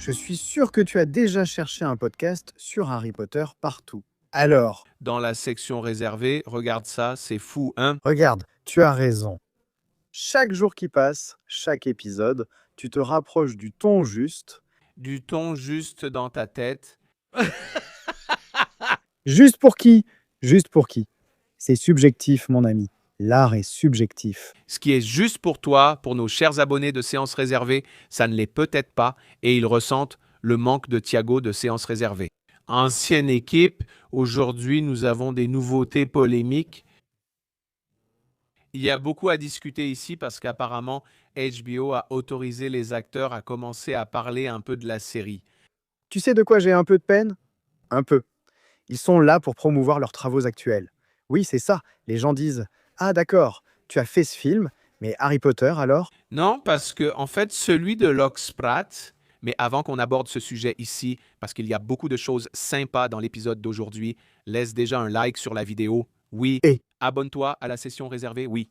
Je suis sûr que tu as déjà cherché un podcast sur Harry Potter partout. Alors, Dans la section réservée, regarde ça, c'est fou, hein? regarde, tu as raison. Chaque jour qui passe, chaque épisode, tu te rapproches du ton juste. Du ton juste dans ta tête. Juste pour qui? Juste pour qui? C'est subjectif, mon ami. L'art est subjectif. Ce qui est juste pour toi, pour nos chers abonnés de séances réservées, ça ne l'est peut-être pas et ils ressentent le manque de Thiago de séances réservées. Ancienne équipe, aujourd'hui nous avons des nouveautés polémiques. Il y a beaucoup à discuter ici parce qu'apparemment HBO a autorisé les acteurs à commencer à parler un peu de la série. Tu sais de quoi j'ai un peu de peine? Un peu. Ils sont là pour promouvoir leurs travaux actuels. Oui, c'est ça. Les gens disent: Ah, d'accord, tu as fait ce film, mais Harry Potter alors? Non, parce que en fait, celui de Loxprat, mais avant qu'on aborde ce sujet ici, parce qu'il y a beaucoup de choses sympas dans l'épisode d'aujourd'hui, laisse déjà un like sur la vidéo. Oui. Et Abonne-toi à la session réservée. Oui.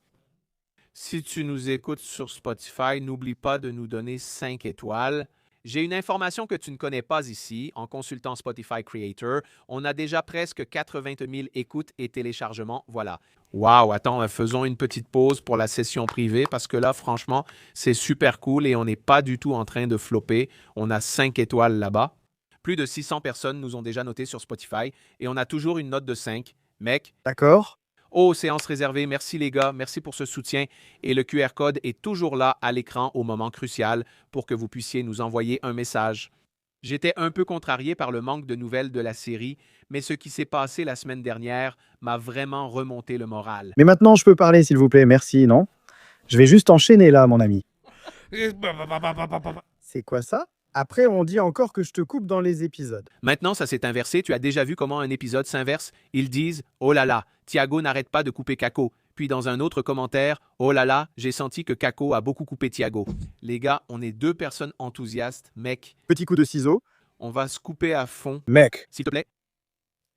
Si tu nous écoutes sur Spotify, n'oublie pas de nous donner 5 étoiles. J'ai une information que tu ne connais pas ici. En consultant Spotify Creator, on a déjà presque 80 000 écoutes et téléchargements. Voilà. Wow, attends, faisons une petite pause pour la session privée parce que là, franchement, c'est super cool et on n'est pas du tout en train de flopper. On a 5 étoiles là-bas. Plus de 600 personnes nous ont déjà noté sur Spotify et on a toujours une note de 5. Mec, d'accord? oh, séance réservée, merci les gars, merci pour ce soutien. Et le QR code est toujours là à l'écran au moment crucial pour que vous puissiez nous envoyer un message. J'étais un peu contrarié par le manque de nouvelles de la série, mais ce qui s'est passé la semaine dernière m'a vraiment remonté le moral. Mais maintenant, je peux parler, s'il vous plaît, merci, non? Je vais juste enchaîner là, mon ami. C'est quoi ça? Après, on dit encore que je te coupe dans les épisodes. Maintenant, ça s'est inversé. Tu as déjà vu comment un épisode s'inverse? Ils disent oh là là, Thiago n'arrête pas de couper Kako. Puis dans un autre commentaire, oh là là, j'ai senti que Kako a beaucoup coupé Thiago. Les gars, on est deux personnes enthousiastes, mec. Petit coup de ciseau. On va se couper à fond. Mec, S'il te plaît.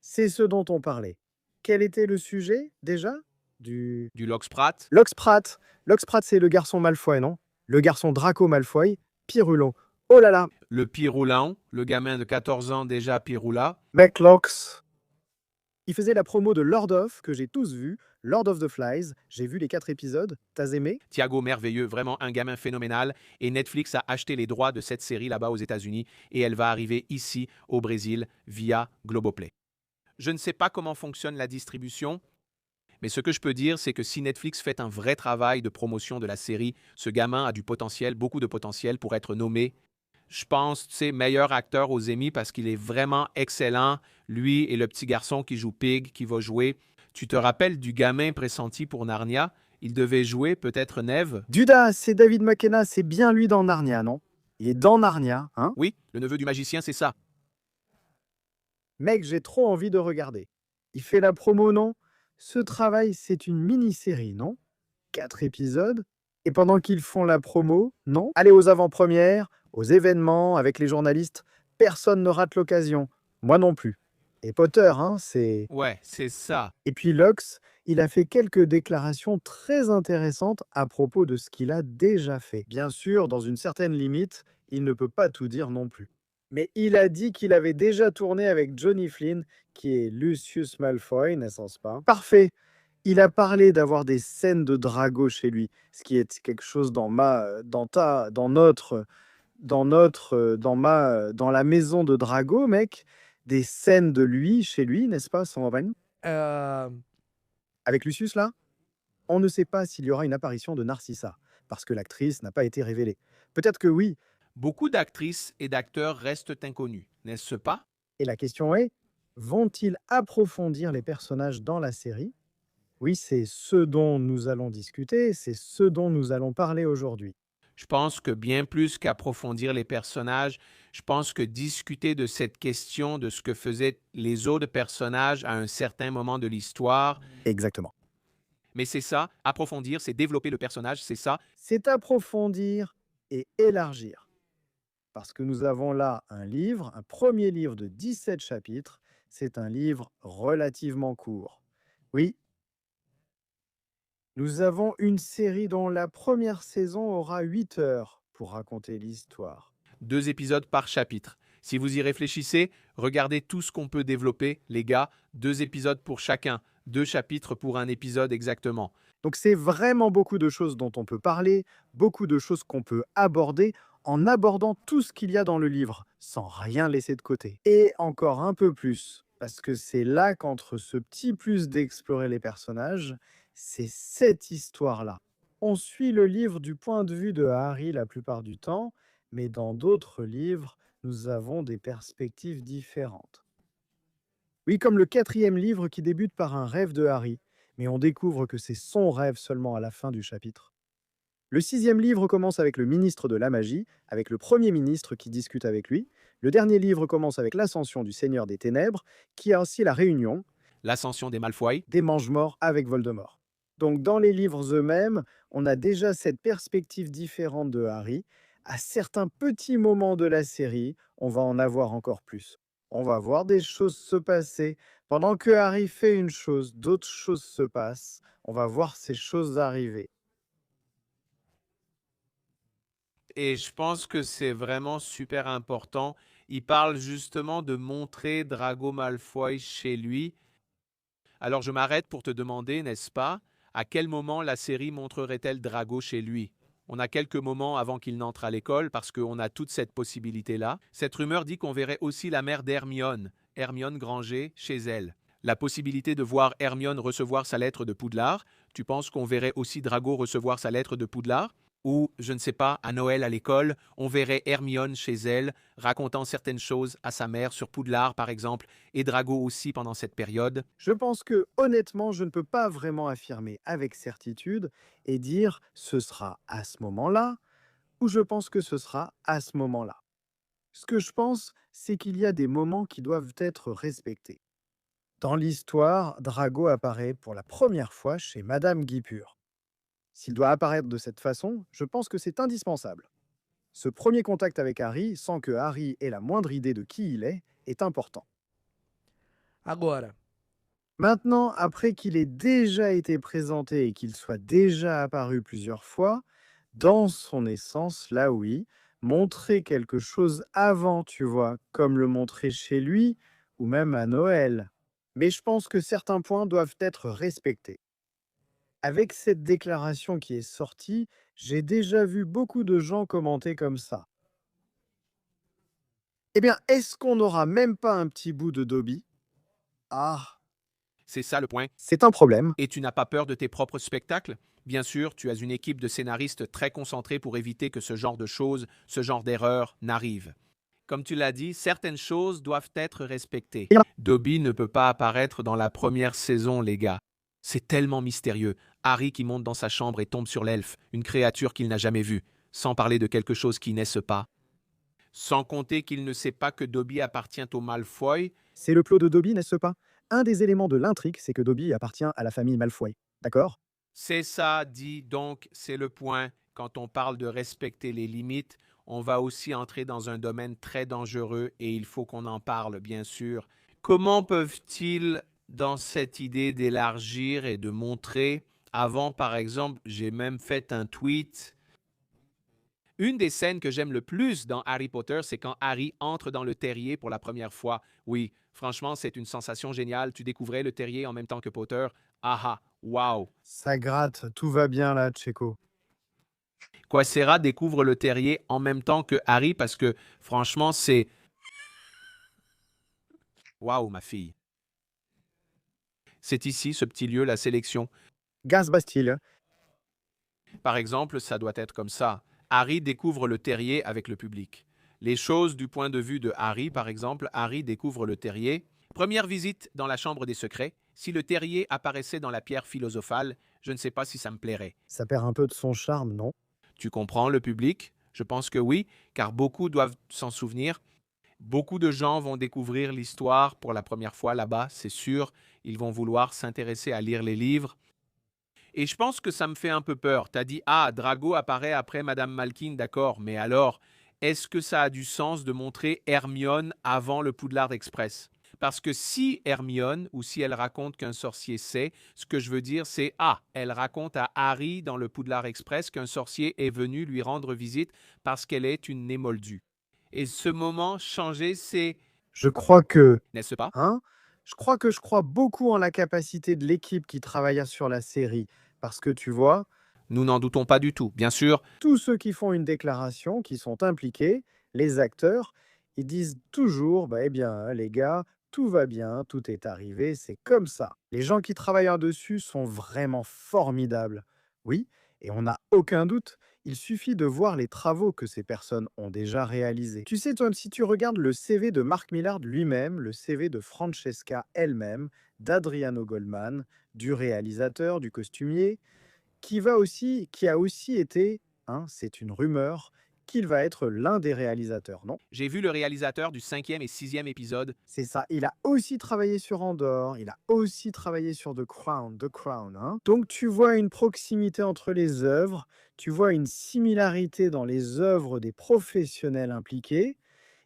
c'est ce dont on parlait. Quel était le sujet, déjà? Du... Du Loxprat. Loxprat. Loxprat, c'est le garçon Malfoy, non? Le garçon Draco Malfoy, Pirulon. Oh là là, Le Piroulant, le gamin de 14 ans déjà Piroula. mec Lox. Il faisait la promo de Lord of, que j'ai tous vu, Lord of the Flies. J'ai vu les 4 épisodes. T'as aimé? Thiago merveilleux, vraiment un gamin phénoménal. Et Netflix a acheté les droits de cette série là-bas aux États-Unis et elle va arriver ici au Brésil via Globoplay. Je ne sais pas comment fonctionne la distribution, mais ce que je peux dire, c'est que si Netflix fait un vrai travail de promotion de la série, ce gamin a du potentiel, beaucoup de potentiel pour être nommé. Je pense, tu sais, meilleur acteur aux Emmy parce qu'il est vraiment excellent. Lui et le petit garçon qui joue Pig, qui va jouer. Tu te rappelles du gamin pressenti pour Narnia? Il devait jouer peut-être Neve? Duda, c'est David McKenna, c'est bien lui dans Narnia, non? Il est dans Narnia, hein? Oui, le neveu du magicien, c'est ça. Mec, j'ai trop envie de regarder. Il fait la promo, non? Ce travail, c'est une mini-série, non? 4 épisodes. Et pendant qu'ils font la promo, non? Allez aux avant-premières, aux événements, avec les journalistes. Personne ne rate l'occasion. Moi non plus. Et Potter, hein, c'est... Ouais, c'est ça. Et puis Lux, il a fait quelques déclarations très intéressantes à propos de ce qu'il a déjà fait. Bien sûr, dans une certaine limite, il ne peut pas tout dire non plus. Mais il a dit qu'il avait déjà tourné avec Johnny Flynn, qui est Lucius Malfoy, n'est-ce pas? Parfait. Il a parlé d'avoir des scènes de Drago chez lui, ce qui est quelque chose dans la maison de Drago, mec, des scènes de lui chez lui, n'est-ce pas, sans Van? Avec Lucius, là, on ne sait pas s'il y aura une apparition de Narcissa, parce que l'actrice n'a pas été révélée. Peut-être que oui, Beaucoup d'actrices et d'acteurs restent inconnus, n'est-ce pas? et la question est, vont-ils approfondir les personnages dans la série? Oui, c'est ce dont nous allons discuter, c'est ce dont nous allons parler aujourd'hui. Je pense que bien plus qu'approfondir les personnages, je pense que discuter de cette question de ce que faisaient les autres personnages à un certain moment de l'histoire, Exactement. mais c'est ça, approfondir, c'est développer le personnage, c'est ça. C'est approfondir et élargir. Parce que nous avons là un livre, un premier livre de 17 chapitres. C'est un livre relativement court. Oui, nous avons une série dont la première saison aura 8 heures pour raconter l'histoire. 2 épisodes par chapitre. Si vous y réfléchissez, regardez tout ce qu'on peut développer, les gars, 2 épisodes pour chacun, 2 chapitres pour un épisode exactement. Donc c'est vraiment beaucoup de choses dont on peut parler, beaucoup de choses qu'on peut aborder en abordant tout ce qu'il y a dans le livre, sans rien laisser de côté. Et encore un peu plus, parce que c'est là qu'entre ce petit plus d'explorer les personnages, c'est cette histoire-là. On suit le livre du point de vue de Harry la plupart du temps, mais dans d'autres livres, nous avons des perspectives différentes. Oui, comme le 4e livre qui débute par un rêve de Harry, mais on découvre que c'est son rêve seulement à la fin du chapitre. Le 6e livre commence avec le ministre de la magie, avec le premier ministre qui discute avec lui. Le dernier livre commence avec l'ascension du Seigneur des Ténèbres, qui a aussi la réunion L'ascension des Malfoy. des Mange-Morts avec Voldemort. Donc dans les livres eux-mêmes, on a déjà cette perspective différente de Harry. À certains petits moments de la série, on va en avoir encore plus. On va voir des choses se passer. Pendant que Harry fait une chose, d'autres choses se passent. On va voir ces choses arriver. Et je pense que c'est vraiment super important. Il parle justement de montrer Drago Malfoy chez lui. Alors je m'arrête pour te demander, n'est-ce pas, à quel moment la série montrerait-elle Drago chez lui? On a quelques moments avant qu'il n'entre à l'école parce qu'on a toute cette possibilité-là. Cette rumeur dit qu'on verrait aussi la mère d'Hermione, Hermione Granger, chez elle. La possibilité de voir Hermione recevoir sa lettre de Poudlard, tu penses qu'on verrait aussi Drago recevoir sa lettre de Poudlard? Ou, je ne sais pas, à Noël à l'école, on verrait Hermione chez elle, racontant certaines choses à sa mère sur Poudlard par exemple, et Drago aussi pendant cette période. Je pense que honnêtement, je ne peux pas vraiment affirmer avec certitude et dire ce sera à ce moment-là ou je pense que ce sera à ce moment-là. Ce que je pense, c'est qu'il y a des moments qui doivent être respectés. Dans l'histoire, Drago apparaît pour la première fois chez Madame Guipure. S'il doit apparaître de cette façon, je pense que c'est indispensable. Ce premier contact avec Harry, sans que Harry ait la moindre idée de qui il est important. Agora, Maintenant, après qu'il ait déjà été présenté et qu'il soit déjà apparu plusieurs fois, dans son essence, là oui, montrer quelque chose avant, tu vois, comme le montrer chez lui ou même à Noël. Mais je pense que certains points doivent être respectés. Avec cette déclaration qui est sortie, j'ai déjà vu beaucoup de gens commenter comme ça. Eh bien, est-ce qu'on n'aura même pas un petit bout de Dobby? Ah, C'est ça le point. c'est un problème. Et tu n'as pas peur de tes propres spectacles? Bien sûr, tu as une équipe de scénaristes très concentrés pour éviter que ce genre de choses, ce genre d'erreurs n'arrivent. Comme tu l'as dit, certaines choses doivent être respectées. Dobby ne peut pas apparaître dans la première saison, les gars. C'est tellement mystérieux. Harry qui monte dans sa chambre et tombe sur l'elfe, une créature qu'il n'a jamais vue, sans parler de quelque chose qui naisse pas. Sans compter qu'il ne sait pas que Dobby appartient aux Malfoy. C'est le plot de Dobby, n'est-ce pas? Un des éléments de l'intrigue, c'est que Dobby appartient à la famille Malfoy. D'accord? C'est ça, dit donc, c'est le point. Quand on parle de respecter les limites, on va aussi entrer dans un domaine très dangereux et il faut qu'on en parle, bien sûr. Comment peuvent-ils, dans cette idée d'élargir et de montrer, avant par exemple, j'ai même fait un tweet. Une des scènes que j'aime le plus dans Harry Potter, c'est quand Harry entre dans le terrier pour la première fois. Oui, franchement, c'est une sensation géniale. Tu découvrais le terrier en même temps que Potter. Ah ah, wow! Ça gratte, tout va bien là, Tchéco. Quacera découvre le terrier en même temps que Harry parce que franchement, c'est... Waouh, ma fille. C'est ici, ce petit lieu, la sélection. Gaz Bastille. Par exemple, ça doit être comme ça. Harry découvre le terrier avec le public. Les choses du point de vue de Harry, par exemple, Harry découvre le terrier. Première visite dans la chambre des secrets. Si le terrier apparaissait dans la pierre philosophale, je ne sais pas si ça me plairait. Ça perd un peu de son charme, non? Tu comprends le public? Je pense que oui, car beaucoup doivent s'en souvenir. Beaucoup de gens vont découvrir l'histoire pour la première fois là-bas, c'est sûr. Ils vont vouloir s'intéresser à lire les livres. Et je pense que ça me fait un peu peur. Tu as dit, ah, Drago apparaît après Madame Malkin, d'accord, mais alors, est-ce que ça a du sens de montrer Hermione avant le Poudlard Express? Parce que si Hermione, ou si elle raconte qu'un sorcier sait, ce que je veux dire, c'est, ah, elle raconte à Harry dans le Poudlard Express qu'un sorcier est venu lui rendre visite parce qu'elle est une Némoldue. Et ce moment changé, c'est, Je crois que, n'est-ce pas? hein, je crois beaucoup en la capacité de l'équipe qui travailla sur la série. Parce que tu vois, Nous n'en doutons pas du tout. Bien sûr, tous ceux qui font une déclaration, qui sont impliqués, les acteurs, ils disent toujours, bah, eh bien, les gars, tout va bien, tout est arrivé, c'est comme ça. Les gens qui travaillent dessus sont vraiment formidables. Oui, et on n'a aucun doute, il suffit de voir les travaux que ces personnes ont déjà réalisés. Tu sais, Tom, si tu regardes le CV de Mark Millard lui-même, le CV de Francesca elle-même, d'Adriano Goldman, du réalisateur, du costumier, qui a aussi été, hein, c'est une rumeur, qu'il va être l'un des réalisateurs, non? j'ai vu le réalisateur du 5e et 6e épisode. C'est ça, il a aussi travaillé sur Andor, il a aussi travaillé sur The Crown, hein. Donc tu vois une proximité entre les œuvres, tu vois une similarité dans les œuvres des professionnels impliqués.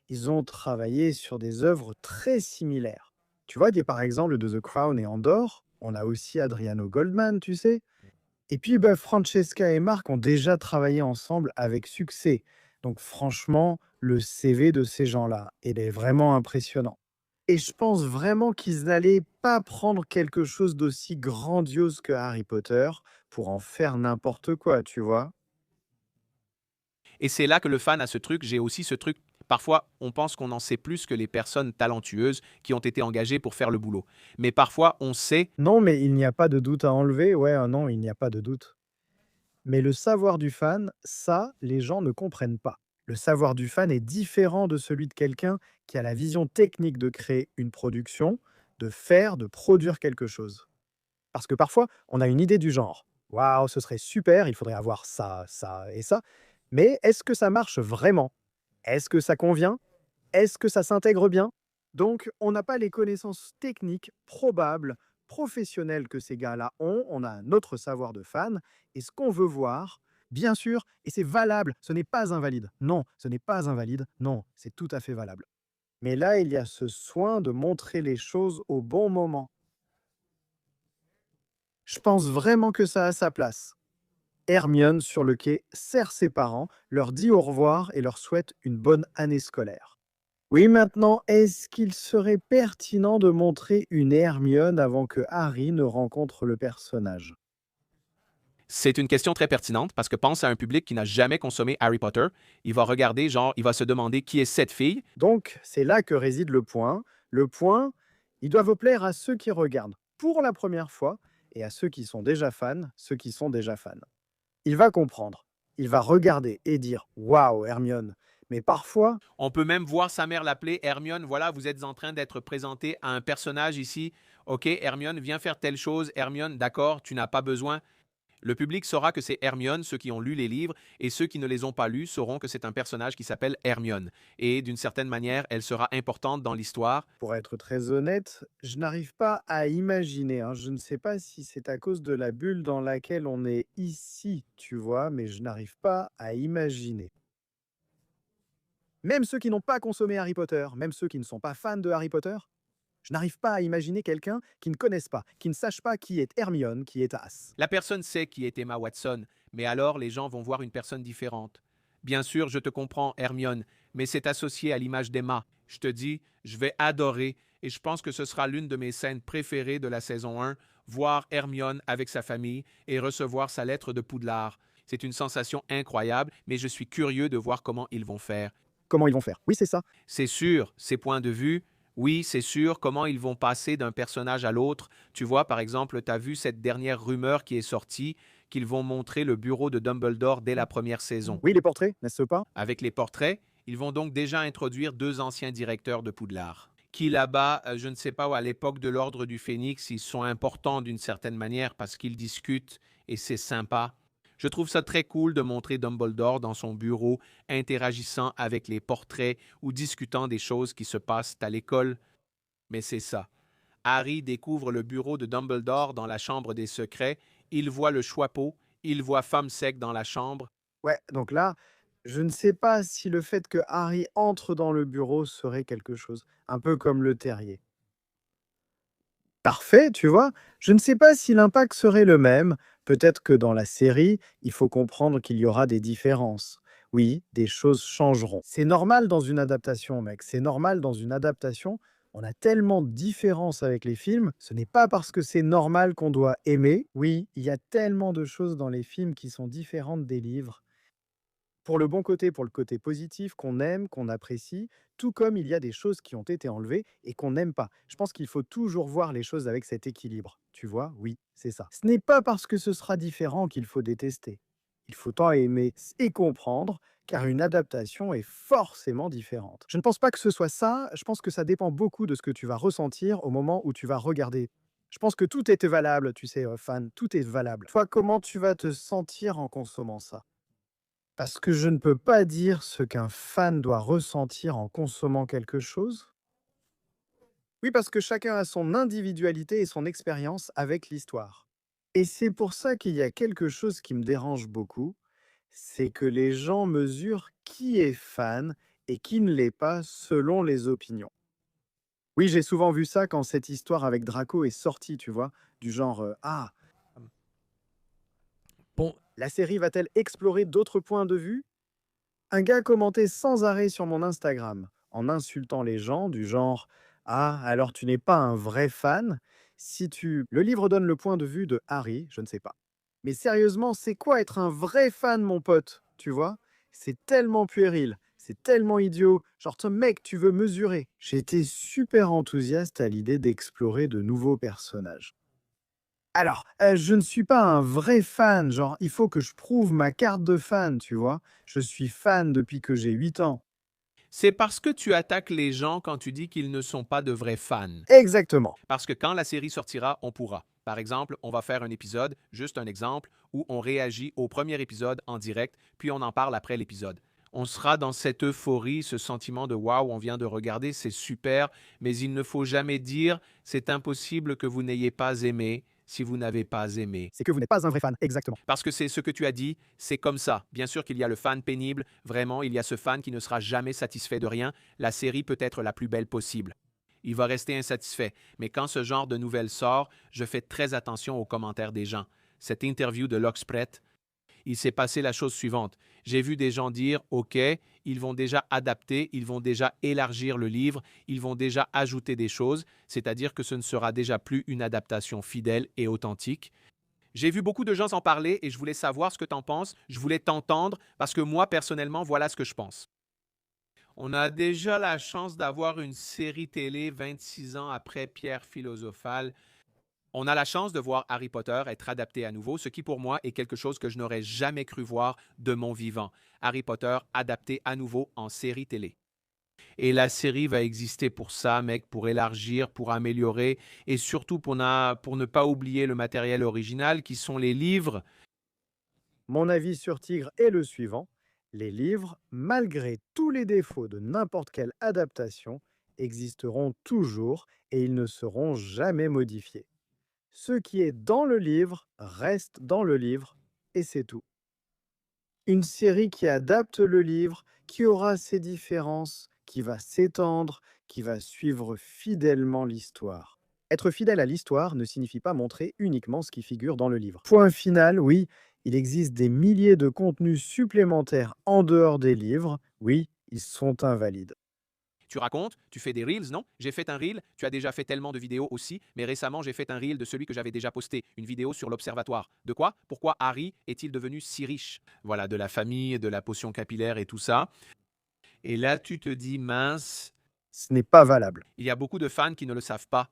Ils ont travaillé sur des œuvres très similaires. Tu vois, par exemple de The Crown et Andor, on a aussi Adriano Goldman, tu sais. Et puis, bah, Francesca et Marc ont déjà travaillé ensemble avec succès. Donc franchement, le CV de ces gens-là, il est vraiment impressionnant. Et je pense vraiment qu'ils n'allaient pas prendre quelque chose d'aussi grandiose que Harry Potter pour en faire n'importe quoi, tu vois. Et c'est là que le fan a ce truc, j'ai aussi ce truc. Parfois, on pense qu'on en sait plus que les personnes talentueuses qui ont été engagées pour faire le boulot. Mais parfois, on sait, Non, mais il n'y a pas de doute à enlever. Ouais, non, il n'y a pas de doute. Mais le savoir du fan, ça, les gens ne comprennent pas. Le savoir du fan est différent de celui de quelqu'un qui a la vision technique de créer une production, de faire, de produire quelque chose. Parce que parfois, on a une idée du genre. Waouh, ce serait super, il faudrait avoir ça, ça et ça. Mais est-ce que ça marche vraiment? Est-ce que ça convient? Est-ce que ça s'intègre bien? Donc, on n'a pas les connaissances techniques probables, professionnelles que ces gars-là ont. On a un autre savoir de fan. Et ce qu'on veut voir, bien sûr, et c'est valable, ce n'est pas invalide. Non, ce n'est pas invalide. Non, c'est tout à fait valable. Mais là, il y a ce soin de montrer les choses au bon moment. Je pense vraiment que ça a sa place. Hermione, sur le quai, serre ses parents, leur dit au revoir et leur souhaite une bonne année scolaire. Oui, maintenant, est-ce qu'il serait pertinent de montrer une Hermione avant que Harry ne rencontre le personnage? c'est une question très pertinente parce que pense à un public qui n'a jamais consommé Harry Potter. Il va regarder, genre, il va se demander qui est cette fille. Donc, c'est là que réside le point. Le point, il doit vous plaire à ceux qui regardent pour la première fois et à ceux qui sont déjà fans, ceux qui sont déjà fans. Il va comprendre, il va regarder et dire waouh, Hermione. Mais parfois, On peut même voir sa mère l'appeler Hermione. Voilà, vous êtes en train d'être présenté à un personnage ici. Ok, Hermione, viens faire telle chose. Hermione, d'accord, tu n'as pas besoin. Le public saura que c'est Hermione, ceux qui ont lu les livres, et ceux qui ne les ont pas lus sauront que c'est un personnage qui s'appelle Hermione. Et d'une certaine manière, elle sera importante dans l'histoire. pour être très honnête, je n'arrive pas à imaginer, hein. Je ne sais pas si c'est à cause de la bulle dans laquelle on est ici, tu vois, mais je n'arrive pas à imaginer. Même ceux qui n'ont pas consommé Harry Potter, même ceux qui ne sont pas fans de Harry Potter, je n'arrive pas à imaginer quelqu'un qui ne connaisse pas, qui ne sache pas qui est Hermione, qui est As. La personne sait qui est Emma Watson, mais alors les gens vont voir une personne différente. Bien sûr, je te comprends, Hermione, mais c'est associé à l'image d'Emma. Je te dis, je vais adorer, et je pense que ce sera l'une de mes scènes préférées de la saison 1, voir Hermione avec sa famille et recevoir sa lettre de Poudlard. C'est une sensation incroyable, mais je suis curieux de voir comment ils vont faire. Comment ils vont faire? Oui, c'est ça. C'est sûr, ces points de vue, oui, c'est sûr, comment ils vont passer d'un personnage à l'autre. Tu vois, par exemple, tu as vu cette dernière rumeur qui est sortie, qu'ils vont montrer le bureau de Dumbledore dès la première saison. Oui, les portraits, n'est-ce pas? Avec les portraits, ils vont donc déjà introduire deux anciens directeurs de Poudlard. Qui là-bas, je ne sais pas, à l'époque de l'Ordre du Phénix, ils sont importants d'une certaine manière parce qu'ils discutent et c'est sympa. Je trouve ça très cool de montrer Dumbledore dans son bureau, interagissant avec les portraits ou discutant des choses qui se passent à l'école. Mais c'est ça. Harry découvre le bureau de Dumbledore dans la chambre des secrets, il voit le chapeau, il voit Femme sec dans la chambre. Ouais, donc là, je ne sais pas si le fait que Harry entre dans le bureau serait quelque chose, un peu comme le terrier. Parfait, tu vois? Je ne sais pas si l'impact serait le même. Peut-être que dans la série, il faut comprendre qu'il y aura des différences. oui, des choses changeront. C'est normal dans une adaptation, mec, c'est normal dans une adaptation. On a tellement de différences avec les films, ce n'est pas parce que c'est normal qu'on doit aimer. Oui, il y a tellement de choses dans les films qui sont différentes des livres. Pour le bon côté, pour le côté positif, qu'on aime, qu'on apprécie, tout comme il y a des choses qui ont été enlevées et qu'on n'aime pas. Je pense qu'il faut toujours voir les choses avec cet équilibre. Tu vois? Oui, c'est ça. Ce n'est pas parce que ce sera différent qu'il faut détester. Il faut tant aimer et comprendre, car une adaptation est forcément différente. Je ne pense pas que ce soit ça, je pense que ça dépend beaucoup de ce que tu vas ressentir au moment où tu vas regarder. Je pense que tout est valable, tu sais, fan, tout est valable. Toi, comment tu vas te sentir en consommant ça? Parce que je ne peux pas dire ce qu'un fan doit ressentir en consommant quelque chose. Oui, parce que chacun a son individualité et son expérience avec l'histoire. Et c'est pour ça qu'il y a quelque chose qui me dérange beaucoup, c'est que les gens mesurent qui est fan et qui ne l'est pas selon les opinions. Oui, j'ai souvent vu ça quand cette histoire avec Draco est sortie, tu vois, du genre Ah, Bon, la série va-t-elle explorer d'autres points de vue? Un gars commentait sans arrêt sur mon Instagram, en insultant les gens du genre Ah, alors tu n'es pas un vrai fan si tu... Le livre donne le point de vue de Harry, je ne sais pas. Mais sérieusement, c'est quoi être un vrai fan, mon pote? Tu vois? C'est tellement puéril, c'est tellement idiot. Genre, ce mec, tu veux mesurer. J'étais super enthousiaste à l'idée d'explorer de nouveaux personnages. Alors, je ne suis pas un vrai fan, genre, il faut que je prouve ma carte de fan, tu vois? Je suis fan depuis que j'ai 8 ans. C'est parce que tu attaques les gens quand tu dis qu'ils ne sont pas de vrais fans. Exactement. Parce que quand la série sortira, on pourra. Par exemple, on va faire un épisode, juste un exemple, où on réagit au premier épisode en direct, puis on en parle après l'épisode. On sera dans cette euphorie, ce sentiment de waouh, on vient de regarder, c'est super, mais il ne faut jamais dire c'est impossible que vous n'ayez pas aimé si vous n'avez pas aimé. C'est que vous n'êtes pas un vrai fan, exactement. Parce que c'est ce que tu as dit, c'est comme ça. Bien sûr qu'il y a le fan pénible, vraiment, il y a ce fan qui ne sera jamais satisfait de rien. La série peut être la plus belle possible. Il va rester insatisfait. Mais quand ce genre de nouvelle sort, je fais très attention aux commentaires des gens. Cette interview de Loxpret, il s'est passé la chose suivante. J'ai vu des gens dire OK, ils vont déjà adapter, ils vont déjà élargir le livre, ils vont déjà ajouter des choses, c'est-à-dire que ce ne sera déjà plus une adaptation fidèle et authentique. J'ai vu beaucoup de gens en parler et je voulais savoir ce que tu en penses. Je voulais t'entendre parce que moi, personnellement, voilà ce que je pense. On a déjà la chance d'avoir une série télé 26 ans après Pierre Philosophale. On a la chance de voir Harry Potter être adapté à nouveau, ce qui pour moi est quelque chose que je n'aurais jamais cru voir de mon vivant. Harry Potter adapté à nouveau en série télé. Et la série va exister pour ça, mec, pour élargir, pour améliorer et surtout pour ne pas oublier le matériel original qui sont les livres. Mon avis sur Tigre est le suivant. Les livres, malgré tous les défauts de n'importe quelle adaptation, existeront toujours et ils ne seront jamais modifiés. Ce qui est dans le livre reste dans le livre et c'est tout. Une série qui adapte le livre, qui aura ses différences, qui va s'étendre, qui va suivre fidèlement l'histoire. Être fidèle à l'histoire ne signifie pas montrer uniquement ce qui figure dans le livre. Point final, oui, il existe des milliers de contenus supplémentaires en dehors des livres. Oui, ils sont invalides. Tu racontes, tu fais des reels, non? J'ai fait un reel, tu as déjà fait tellement de vidéos aussi, mais récemment j'ai fait un reel de celui que j'avais déjà posté, une vidéo sur l'observatoire. De quoi? Pourquoi Harry est-il devenu si riche? Voilà, de la famille, de la potion capillaire et tout ça. Et là, tu te dis, mince, Ce n'est pas valable. il y a beaucoup de fans qui ne le savent pas.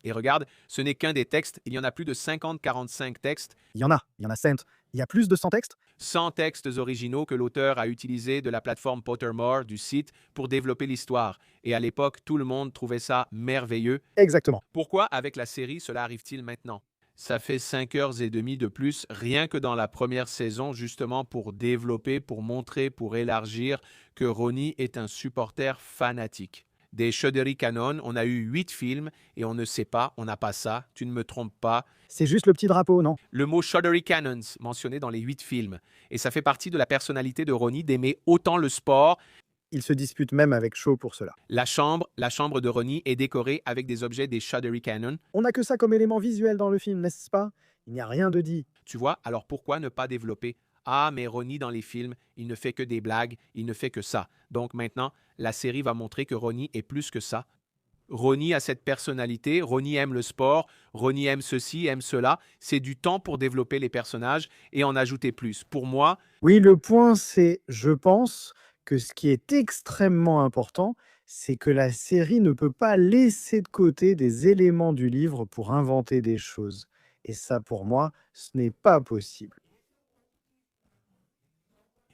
Et regarde, ce n'est qu'un des textes, il y en a plus de 50-45 textes, Il y en a 100. Il y a plus de 100 textes? 100 textes originaux que l'auteur a utilisés de la plateforme Pottermore du site pour développer l'histoire. Et à l'époque, tout le monde trouvait ça merveilleux. Exactement. Pourquoi, avec la série, cela arrive-t-il maintenant? Ça fait 5 heures et demie de plus, rien que dans la première saison, justement pour développer, pour montrer, pour élargir que Ronnie est un supporter fanatique. Des Shuddery Canon, on a eu 8 films et on ne sait pas, on n'a pas ça, tu ne me trompes pas. C'est juste le petit drapeau, non? Le mot Shuddery Cannons mentionné dans les 8 films. Et ça fait partie de la personnalité de Ronnie d'aimer autant le sport. Il se dispute même avec Shaw pour cela. La chambre de Ronnie est décorée avec des objets des Shuddery Canon. On n'a que ça comme élément visuel dans le film, n'est-ce pas? Il n'y a rien de dit. Tu vois, alors pourquoi ne pas développer? Ah, mais Ronnie dans les films, il ne fait que des blagues, il ne fait que ça. Donc maintenant, la série va montrer que Ronnie est plus que ça. Ronnie a cette personnalité, Ronnie aime le sport, Ronnie aime ceci, aime cela. C'est du temps pour développer les personnages et en ajouter plus. Pour moi, Oui, le point, c'est, je pense, que ce qui est extrêmement important, c'est que la série ne peut pas laisser de côté des éléments du livre pour inventer des choses. Et ça, pour moi, ce n'est pas possible.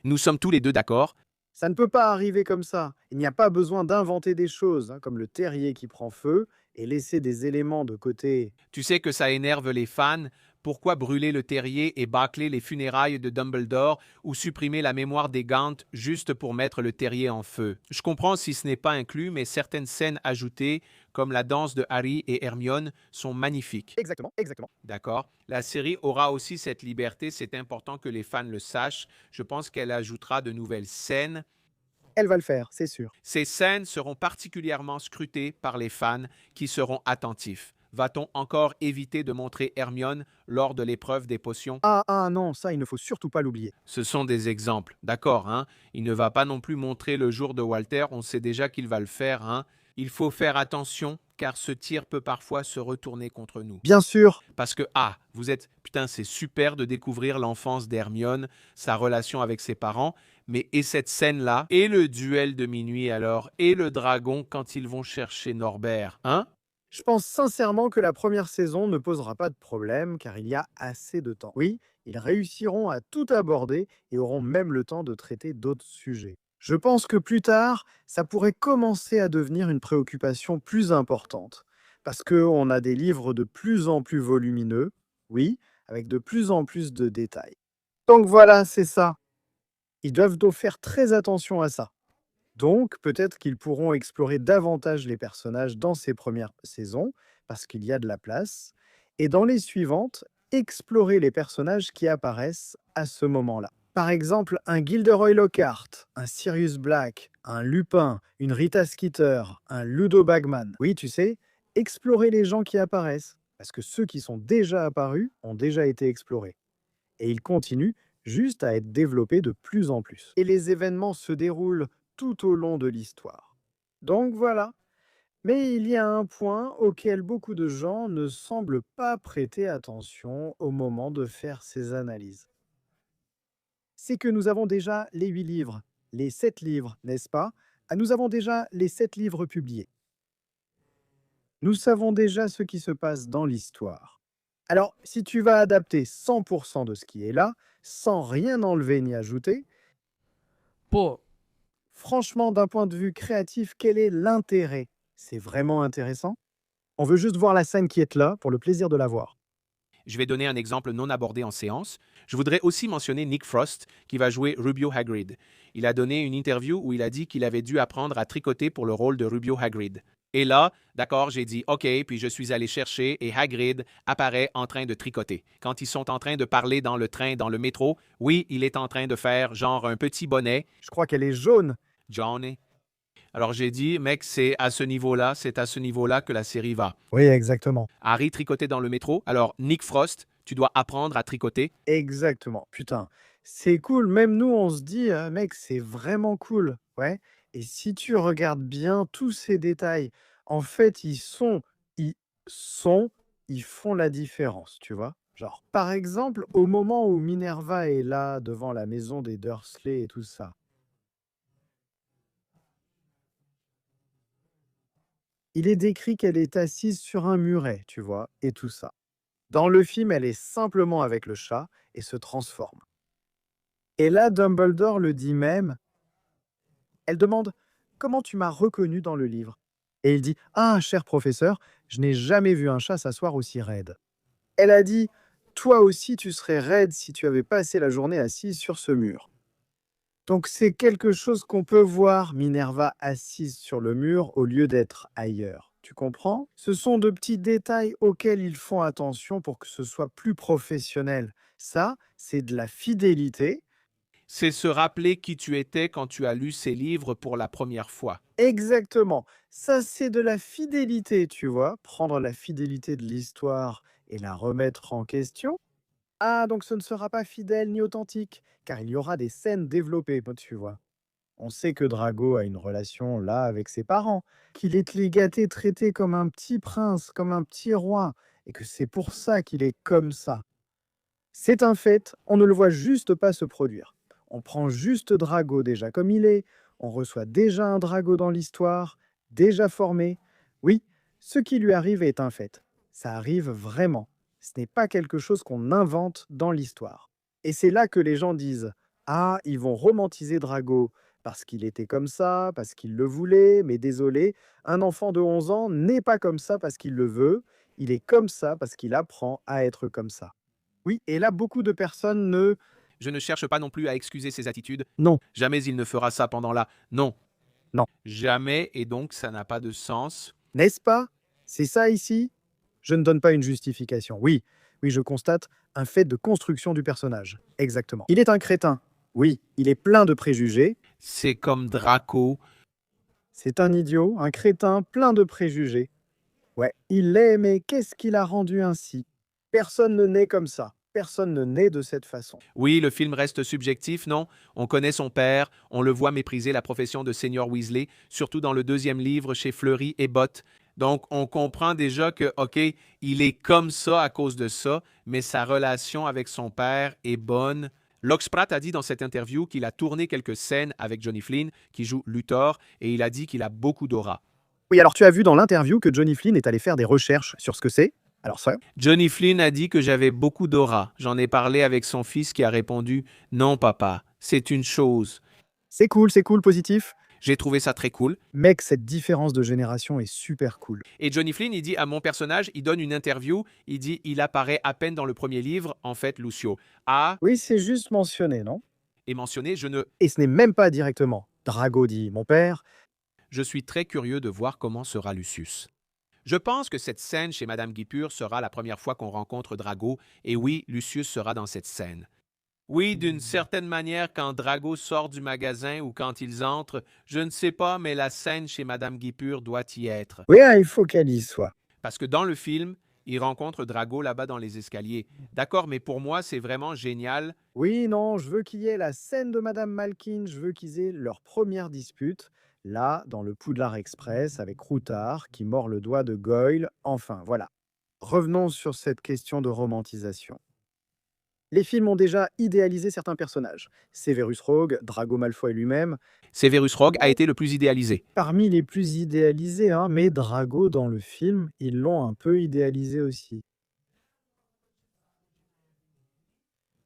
nous sommes tous les deux d'accord. Ça ne peut pas arriver comme ça. Il n'y a pas besoin d'inventer des choses, hein, comme le terrier qui prend feu, et laisser des éléments de côté. Tu sais que ça énerve les fans. Pourquoi brûler le terrier et bâcler les funérailles de Dumbledore ou supprimer la mémoire des Gant juste pour mettre le terrier en feu? Je comprends si ce n'est pas inclus, mais certaines scènes ajoutées, comme la danse de Harry et Hermione, sont magnifiques. Exactement, exactement. D'accord? La série aura aussi cette liberté, c'est important que les fans le sachent. Je pense qu'elle ajoutera de nouvelles scènes. Elle va le faire, c'est sûr. Ces scènes seront particulièrement scrutées par les fans qui seront attentifs. Va-t-on encore éviter de montrer Hermione lors de l'épreuve des potions? Ah non, ça, il ne faut surtout pas l'oublier. Ce sont des exemples, d'accord, hein? Il ne va pas non plus montrer le jour de Walter, on sait déjà qu'il va le faire, hein? Il faut faire attention, car ce tir peut parfois se retourner contre nous. Bien sûr, Parce que, vous êtes, putain, c'est super de découvrir l'enfance d'Hermione, sa relation avec ses parents, mais et cette scène-là, et le duel de minuit alors, et le dragon quand ils vont chercher Norbert, hein? je pense sincèrement que la première saison ne posera pas de problème, car il y a assez de temps. Oui, ils réussiront à tout aborder et auront même le temps de traiter d'autres sujets. Je pense que plus tard, ça pourrait commencer à devenir une préoccupation plus importante, parce qu'on a des livres de plus en plus volumineux, oui, avec de plus en plus de détails. Donc voilà, c'est ça. Ils doivent donc faire très attention à ça. Donc, peut-être qu'ils pourront explorer davantage les personnages dans ces premières saisons, parce qu'il y a de la place, et dans les suivantes, explorer les personnages qui apparaissent à ce moment-là. Par exemple, un Gilderoy Lockhart, un Sirius Black, un Lupin, une Rita Skeeter, un Ludo Bagman. Oui, tu sais, explorer les gens qui apparaissent, parce que ceux qui sont déjà apparus ont déjà été explorés. Et ils continuent juste à être développés de plus en plus. Et les événements se déroulent tout au long de l'histoire. Donc voilà. Mais il y a un point auquel beaucoup de gens ne semblent pas prêter attention au moment de faire ces analyses. C'est que nous avons déjà les 8 livres, les 7 livres, n'est-ce pas? Ah, nous avons déjà les 7 livres publiés. Nous savons déjà ce qui se passe dans l'histoire. Alors, si tu vas adapter 100% de ce qui est là, sans rien enlever ni ajouter, Pô, franchement, d'un point de vue créatif, quel est l'intérêt? C'est vraiment intéressant? On veut juste voir la scène qui est là pour le plaisir de la voir. Je vais donner un exemple non abordé en séance. Je voudrais aussi mentionner Nick Frost, qui va jouer Rubio Hagrid. Il a donné une interview où il a dit qu'il avait dû apprendre à tricoter pour le rôle de Rubio Hagrid. Et là, d'accord, j'ai dit OK, puis je suis allé chercher et Hagrid apparaît en train de tricoter. Quand ils sont en train de parler dans le train, dans le métro, oui, il est en train de faire genre un petit bonnet, Je crois qu'elle est jaune. Johnny. Alors j'ai dit, mec, c'est à ce niveau-là, c'est à ce niveau-là que la série va. Oui, exactement. Harry tricotait dans le métro. Alors, Nick Frost, tu dois apprendre à tricoter. Exactement. Putain, c'est cool. Même nous, on se dit, mec, c'est vraiment cool. Ouais. Et si tu regardes bien tous ces détails, en fait, ils sont, ils font la différence, tu vois. Genre, par exemple, au moment où Minerva est là, devant la maison des Dursley et tout ça, il est décrit qu'elle est assise sur un muret, tu vois, et tout ça. Dans le film, elle est simplement avec le chat et se transforme. Et là, Dumbledore le dit même, elle demande: «Comment tu m'as reconnu dans le livre?» Et il dit: «Ah, cher professeur, je n'ai jamais vu un chat s'asseoir aussi raide.» Elle a dit: «Toi aussi, tu serais raide si tu avais passé la journée assise sur ce mur.» Donc c'est quelque chose qu'on peut voir, Minerva assise sur le mur au lieu d'être ailleurs. Tu comprends? Ce sont de petits détails auxquels ils font attention pour que ce soit plus professionnel. Ça, c'est de la fidélité. C'est se rappeler qui tu étais quand tu as lu ces livres pour la première fois. Exactement. Ça, c'est de la fidélité, tu vois. Prendre la fidélité de l'histoire et la remettre en question. Ah, donc ce ne sera pas fidèle ni authentique, car il y aura des scènes développées, tu vois. On sait que Drago a une relation là avec ses parents, qu'il est gâté, traité comme un petit prince, comme un petit roi, et que c'est pour ça qu'il est comme ça. C'est un fait, on ne le voit juste pas se produire. On prend juste Drago déjà comme il est, on reçoit déjà un Drago dans l'histoire, déjà formé. Oui, ce qui lui arrive est un fait. Ça arrive vraiment. Ce n'est pas quelque chose qu'on invente dans l'histoire. Et c'est là que les gens disent: Ah, ils vont romantiser Drago parce qu'il était comme ça, parce qu'il le voulait, mais désolé, un enfant de 11 ans n'est pas comme ça parce qu'il le veut, il est comme ça parce qu'il apprend à être comme ça. Oui, et là, beaucoup de personnes ne... Je ne cherche pas non plus à excuser ses attitudes. Non, Jamais il ne fera ça pendant la... Non, non. jamais, et donc ça n'a pas de sens. N'est-ce pas? C'est ça ici? Je ne donne pas une justification. Oui, oui, je constate un fait de construction du personnage. Exactement. Il est un crétin. Oui, il est plein de préjugés. C'est comme Draco. C'est un idiot, un crétin plein de préjugés. Ouais, il l'est, mais qu'est-ce qui l'a rendu ainsi? Personne ne naît comme ça. Personne ne naît de cette façon. Oui, le film reste subjectif, non? On connaît son père, on le voit mépriser la profession de Seigneur Weasley, surtout dans le deuxième livre chez Fleury et Bott. Donc, on comprend déjà que, OK, il est comme ça à cause de ça, mais sa relation avec son père est bonne. Locke Pratt a dit dans cette interview qu'il a tourné quelques scènes avec Johnny Flynn, qui joue Luthor, et il a dit qu'il a beaucoup d'aura. Oui, alors tu as vu dans l'interview que Johnny Flynn est allé faire des recherches sur ce que c'est. Alors ça, Johnny Flynn a dit que j'avais beaucoup d'aura. J'en ai parlé avec son fils qui a répondu non, papa, c'est une chose. c'est cool, positif. J'ai trouvé ça très cool. Mec, cette différence de génération est super cool. Et Johnny Flynn, il dit à mon personnage, il donne une interview, il dit il apparaît à peine dans le premier livre, en fait, Lucio a Oui, c'est juste mentionné, non? est mentionné, Et ce n'est même pas directement. Drago dit mon père. je suis très curieux de voir comment sera Lucius. Je pense que cette scène chez Madame Guipure sera la première fois qu'on rencontre Drago, et oui, Lucius sera dans cette scène. Oui, d'une certaine manière, quand Drago sort du magasin ou quand ils entrent, je ne sais pas, mais la scène chez Madame Guipure doit y être. Oui, il faut qu'elle y soit. Parce que dans le film, il rencontre Drago là-bas dans les escaliers. D'accord, mais pour moi, c'est vraiment génial. Oui, non, je veux qu'il y ait la scène de Madame Malkin, je veux qu'ils aient leur première dispute, là, dans le Poudlard Express, avec Routard, qui mord le doigt de Goyle. Enfin, voilà. Revenons sur cette question de romantisation. Les films ont déjà idéalisé certains personnages. Severus Rogue, Drago Malfoy lui-même, Severus Rogue a été le plus idéalisé. parmi les plus idéalisés, hein, mais Drago dans le film, ils l'ont un peu idéalisé aussi.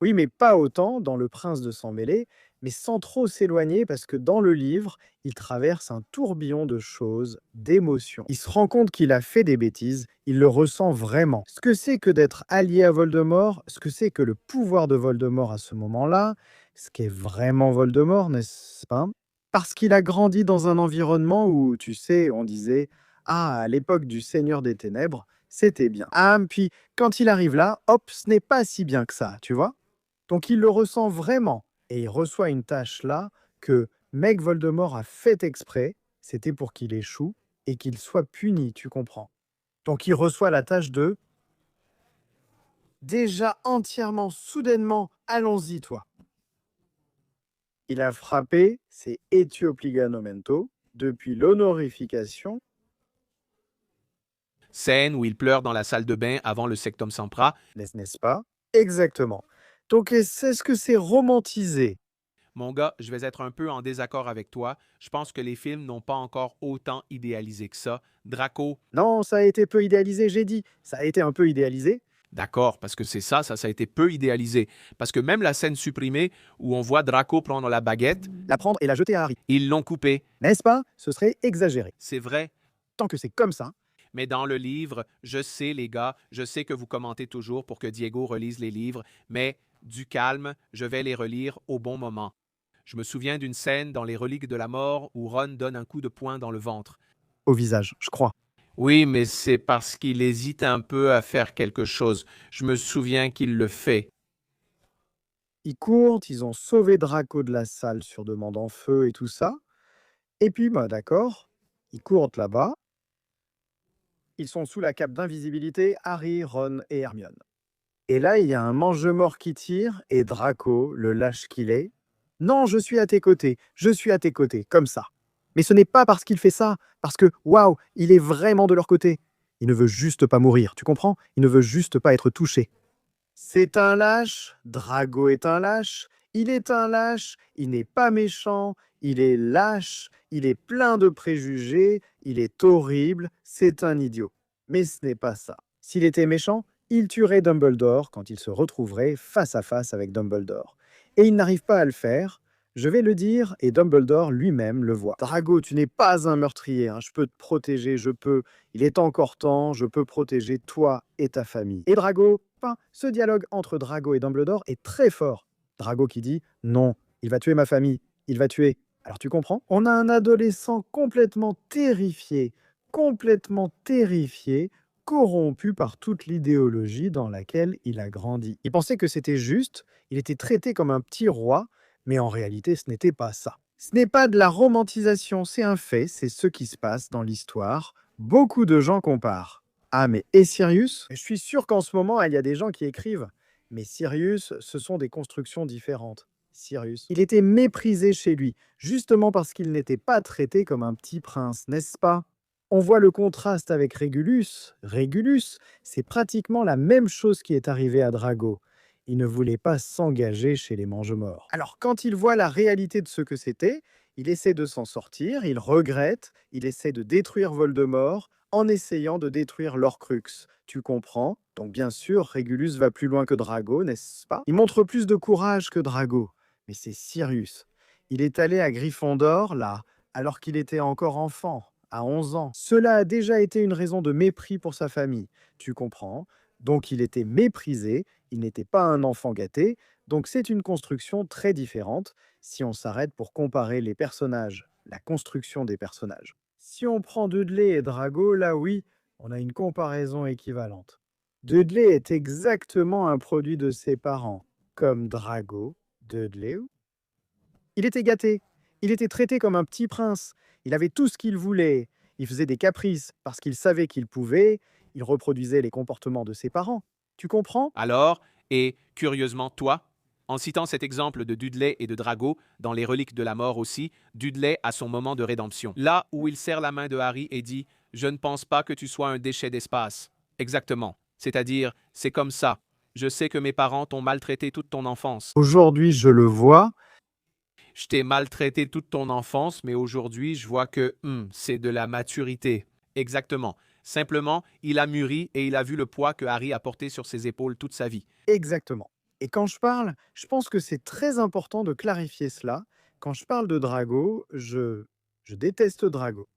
Oui, mais pas autant dans Le Prince de Sang-Mêlé, mais sans trop s'éloigner parce que dans le livre, il traverse un tourbillon de choses, d'émotions. Il se rend compte qu'il a fait des bêtises, il le ressent vraiment. Ce que c'est que d'être allié à Voldemort, ce que c'est que le pouvoir de Voldemort à ce moment-là, ce qu'est vraiment Voldemort, n'est-ce pas? Parce qu'il a grandi dans un environnement où, tu sais, on disait: Ah, à l'époque du Seigneur des Ténèbres, c'était bien. Ah, puis quand il arrive là, hop, ce n'est pas si bien que ça, tu vois? Donc il le ressent vraiment et il reçoit une tâche là que Meg Voldemort a fait exprès, c'était pour qu'il échoue et qu'il soit puni, tu comprends. Donc il reçoit la tâche de déjà entièrement, soudainement, allons-y toi. Il a frappé, c'est Etio Pliganomento, depuis l'honorification. Scène où il pleure dans la salle de bain avant le Sectum Sempra. N'est-ce pas? Exactement. Donc est-ce que c'est romantisé? Mon gars, je vais être un peu en désaccord avec toi. Je pense que les films n'ont pas encore autant idéalisé que ça. Draco, Non, ça a été peu idéalisé, j'ai dit. Ça a été un peu idéalisé. d'accord, parce que c'est ça, ça a été peu idéalisé. Parce que même la scène supprimée où on voit Draco prendre la baguette, La prendre et la jeter à Harry. ils l'ont coupée. N'est-ce pas? Ce serait exagéré. C'est vrai. Tant que c'est comme ça, Mais dans le livre, je sais, les gars, je sais que vous commentez toujours pour que Diego relise les livres, mais du calme, je vais les relire au bon moment. Je me souviens d'une scène dans Les Reliques de la Mort où Ron donne un coup de poing dans le ventre. au visage, je crois. Oui, mais c'est parce qu'il hésite un peu à faire quelque chose. Je me souviens qu'il le fait. Ils courent, ils ont sauvé Draco de la salle sur demande en feu et tout ça. Et puis, bah d'accord, ils courent là-bas. Ils sont sous la cape d'invisibilité, Harry, Ron et Hermione. Et là, il y a un mange-mort qui tire, et Draco, le lâche qu'il est, non, je suis à tes côtés, je suis à tes côtés, comme ça. Mais ce n'est pas parce qu'il fait ça, parce que, waouh, il est vraiment de leur côté. Il ne veut juste pas mourir, tu comprends? Il ne veut juste pas être touché. C'est un lâche, Drago est un lâche, il est un lâche, il n'est pas méchant, il est lâche, il est plein de préjugés, il est horrible, c'est un idiot. Mais ce n'est pas ça. S'il était méchant, il tuerait Dumbledore quand il se retrouverait face à face avec Dumbledore. Et il n'arrive pas à le faire. Je vais le dire, et Dumbledore lui-même le voit. Drago, tu n'es pas un meurtrier, hein, je peux te protéger, je peux. Il est encore temps, je peux protéger toi et ta famille. Et Drago, enfin, ce dialogue entre Drago et Dumbledore est très fort. Drago qui dit non, il va tuer ma famille, il va tuer. Alors tu comprends? On a un adolescent complètement terrifié, corrompu par toute l'idéologie dans laquelle il a grandi. Il pensait que c'était juste, il était traité comme un petit roi, mais en réalité ce n'était pas ça. Ce n'est pas de la romantisation, c'est un fait, c'est ce qui se passe dans l'histoire. Beaucoup de gens comparent. Ah, mais et Sirius? Je suis sûr qu'en ce moment, il y a des gens qui écrivent. Mais Sirius, ce sont des constructions différentes. Sirius. Il était méprisé chez lui, justement parce qu'il n'était pas traité comme un petit prince, n'est-ce pas? On voit le contraste avec Régulus. Régulus, c'est pratiquement la même chose qui est arrivée à Drago. Il ne voulait pas s'engager chez les Mangemorts. Alors quand il voit la réalité de ce que c'était, il essaie de s'en sortir, il regrette, il essaie de détruire Voldemort en essayant de détruire l'Horcrux. Tu comprends? Donc bien sûr, Régulus va plus loin que Drago, n'est-ce pas? Il montre plus de courage que Drago. Mais c'est Sirius. Il est allé à Gryffondor, là, alors qu'il était encore enfant, à 11 ans. Cela a déjà été une raison de mépris pour sa famille. Tu comprends? Donc il était méprisé, il n'était pas un enfant gâté, donc c'est une construction très différente si on s'arrête pour comparer les personnages, la construction des personnages. Si on prend Dudley et Drago, là oui, on a une comparaison équivalente. Dudley est exactement un produit de ses parents, comme Drago, Dudley. Il était gâté, il était traité comme un petit prince, il avait tout ce qu'il voulait, il faisait des caprices parce qu'il savait qu'il pouvait, il reproduisait les comportements de ses parents. Tu comprends? Alors, et curieusement, toi, en citant cet exemple de Dudley et de Drago, dans Les Reliques de la Mort aussi, Dudley a son moment de rédemption. Là où il serre la main de Harry et dit « Je ne pense pas que tu sois un déchet d'espace. » Exactement. C'est-à-dire, c'est comme ça. Je sais que mes parents t'ont maltraité toute ton enfance. Aujourd'hui, je le vois. Je t'ai maltraité toute ton enfance, mais aujourd'hui, je vois que c'est de la maturité. Exactement. Simplement, il a mûri et il a vu le poids que Harry a porté sur ses épaules toute sa vie. Exactement. Et quand je parle, je pense que c'est très important de clarifier cela. Quand je parle de Drago, je déteste Drago.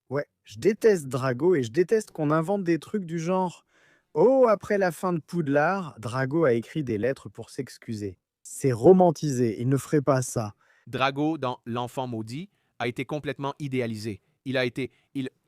Ouais, je déteste Drago et je déteste qu'on invente des trucs du genre «Oh, après la fin de Poudlard, Drago a écrit des lettres pour s'excuser». C'est romantisé, il ne ferait pas ça. Drago, dans L'Enfant maudit, a été complètement idéalisé.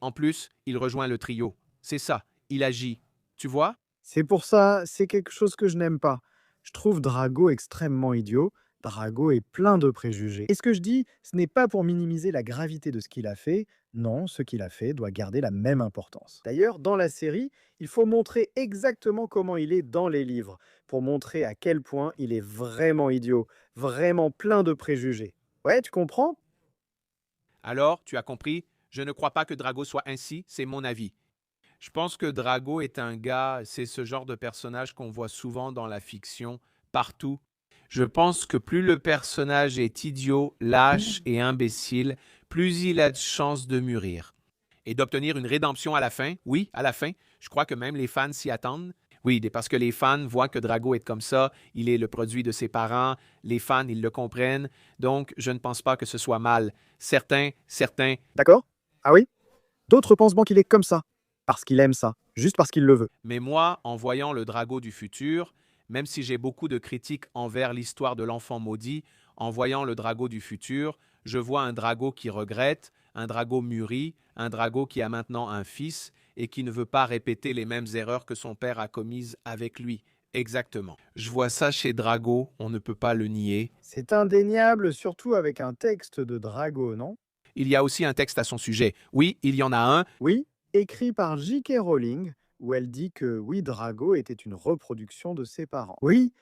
En plus, il rejoint le trio. C'est ça, il agit. Tu vois? C'est pour ça, c'est quelque chose que je n'aime pas. Je trouve Drago extrêmement idiot. Drago est plein de préjugés. Et ce que je dis, ce n'est pas pour minimiser la gravité de ce qu'il a fait. Non, ce qu'il a fait doit garder la même importance. D'ailleurs, dans la série, il faut montrer exactement comment il est dans les livres, pour montrer à quel point il est vraiment idiot, vraiment plein de préjugés. Ouais, tu comprends? Alors, tu as compris, je ne crois pas que Drago soit ainsi, c'est mon avis. Je pense que Drago est un gars, c'est ce genre de personnage qu'on voit souvent dans la fiction, partout. Je pense que plus le personnage est idiot, lâche et imbécile, plus il a de chances de mûrir. Et d'obtenir une rédemption à la fin, oui, à la fin, je crois que même les fans s'y attendent. Oui, parce que les fans voient que Drago est comme ça, il est le produit de ses parents, les fans, ils le comprennent, donc je ne pense pas que ce soit mal. Certains, D'accord? Ah oui? D'autres pensent bon qu'il est comme ça, parce qu'il aime ça, juste parce qu'il le veut. mais moi, en voyant le Drago du futur, même si j'ai beaucoup de critiques envers l'histoire de l'enfant maudit, en voyant le Drago du futur, je vois un Drago qui regrette, un Drago mûri, un Drago qui a maintenant un fils et qui ne veut pas répéter les mêmes erreurs que son père a commises avec lui. Exactement. Je vois ça chez Drago, on ne peut pas le nier. C'est indéniable, surtout avec un texte de Drago, non? Il y a aussi un texte à son sujet. Oui, il y en a un. Oui, écrit par J.K. Rowling, où elle dit que oui, Drago était une reproduction de ses parents. Oui,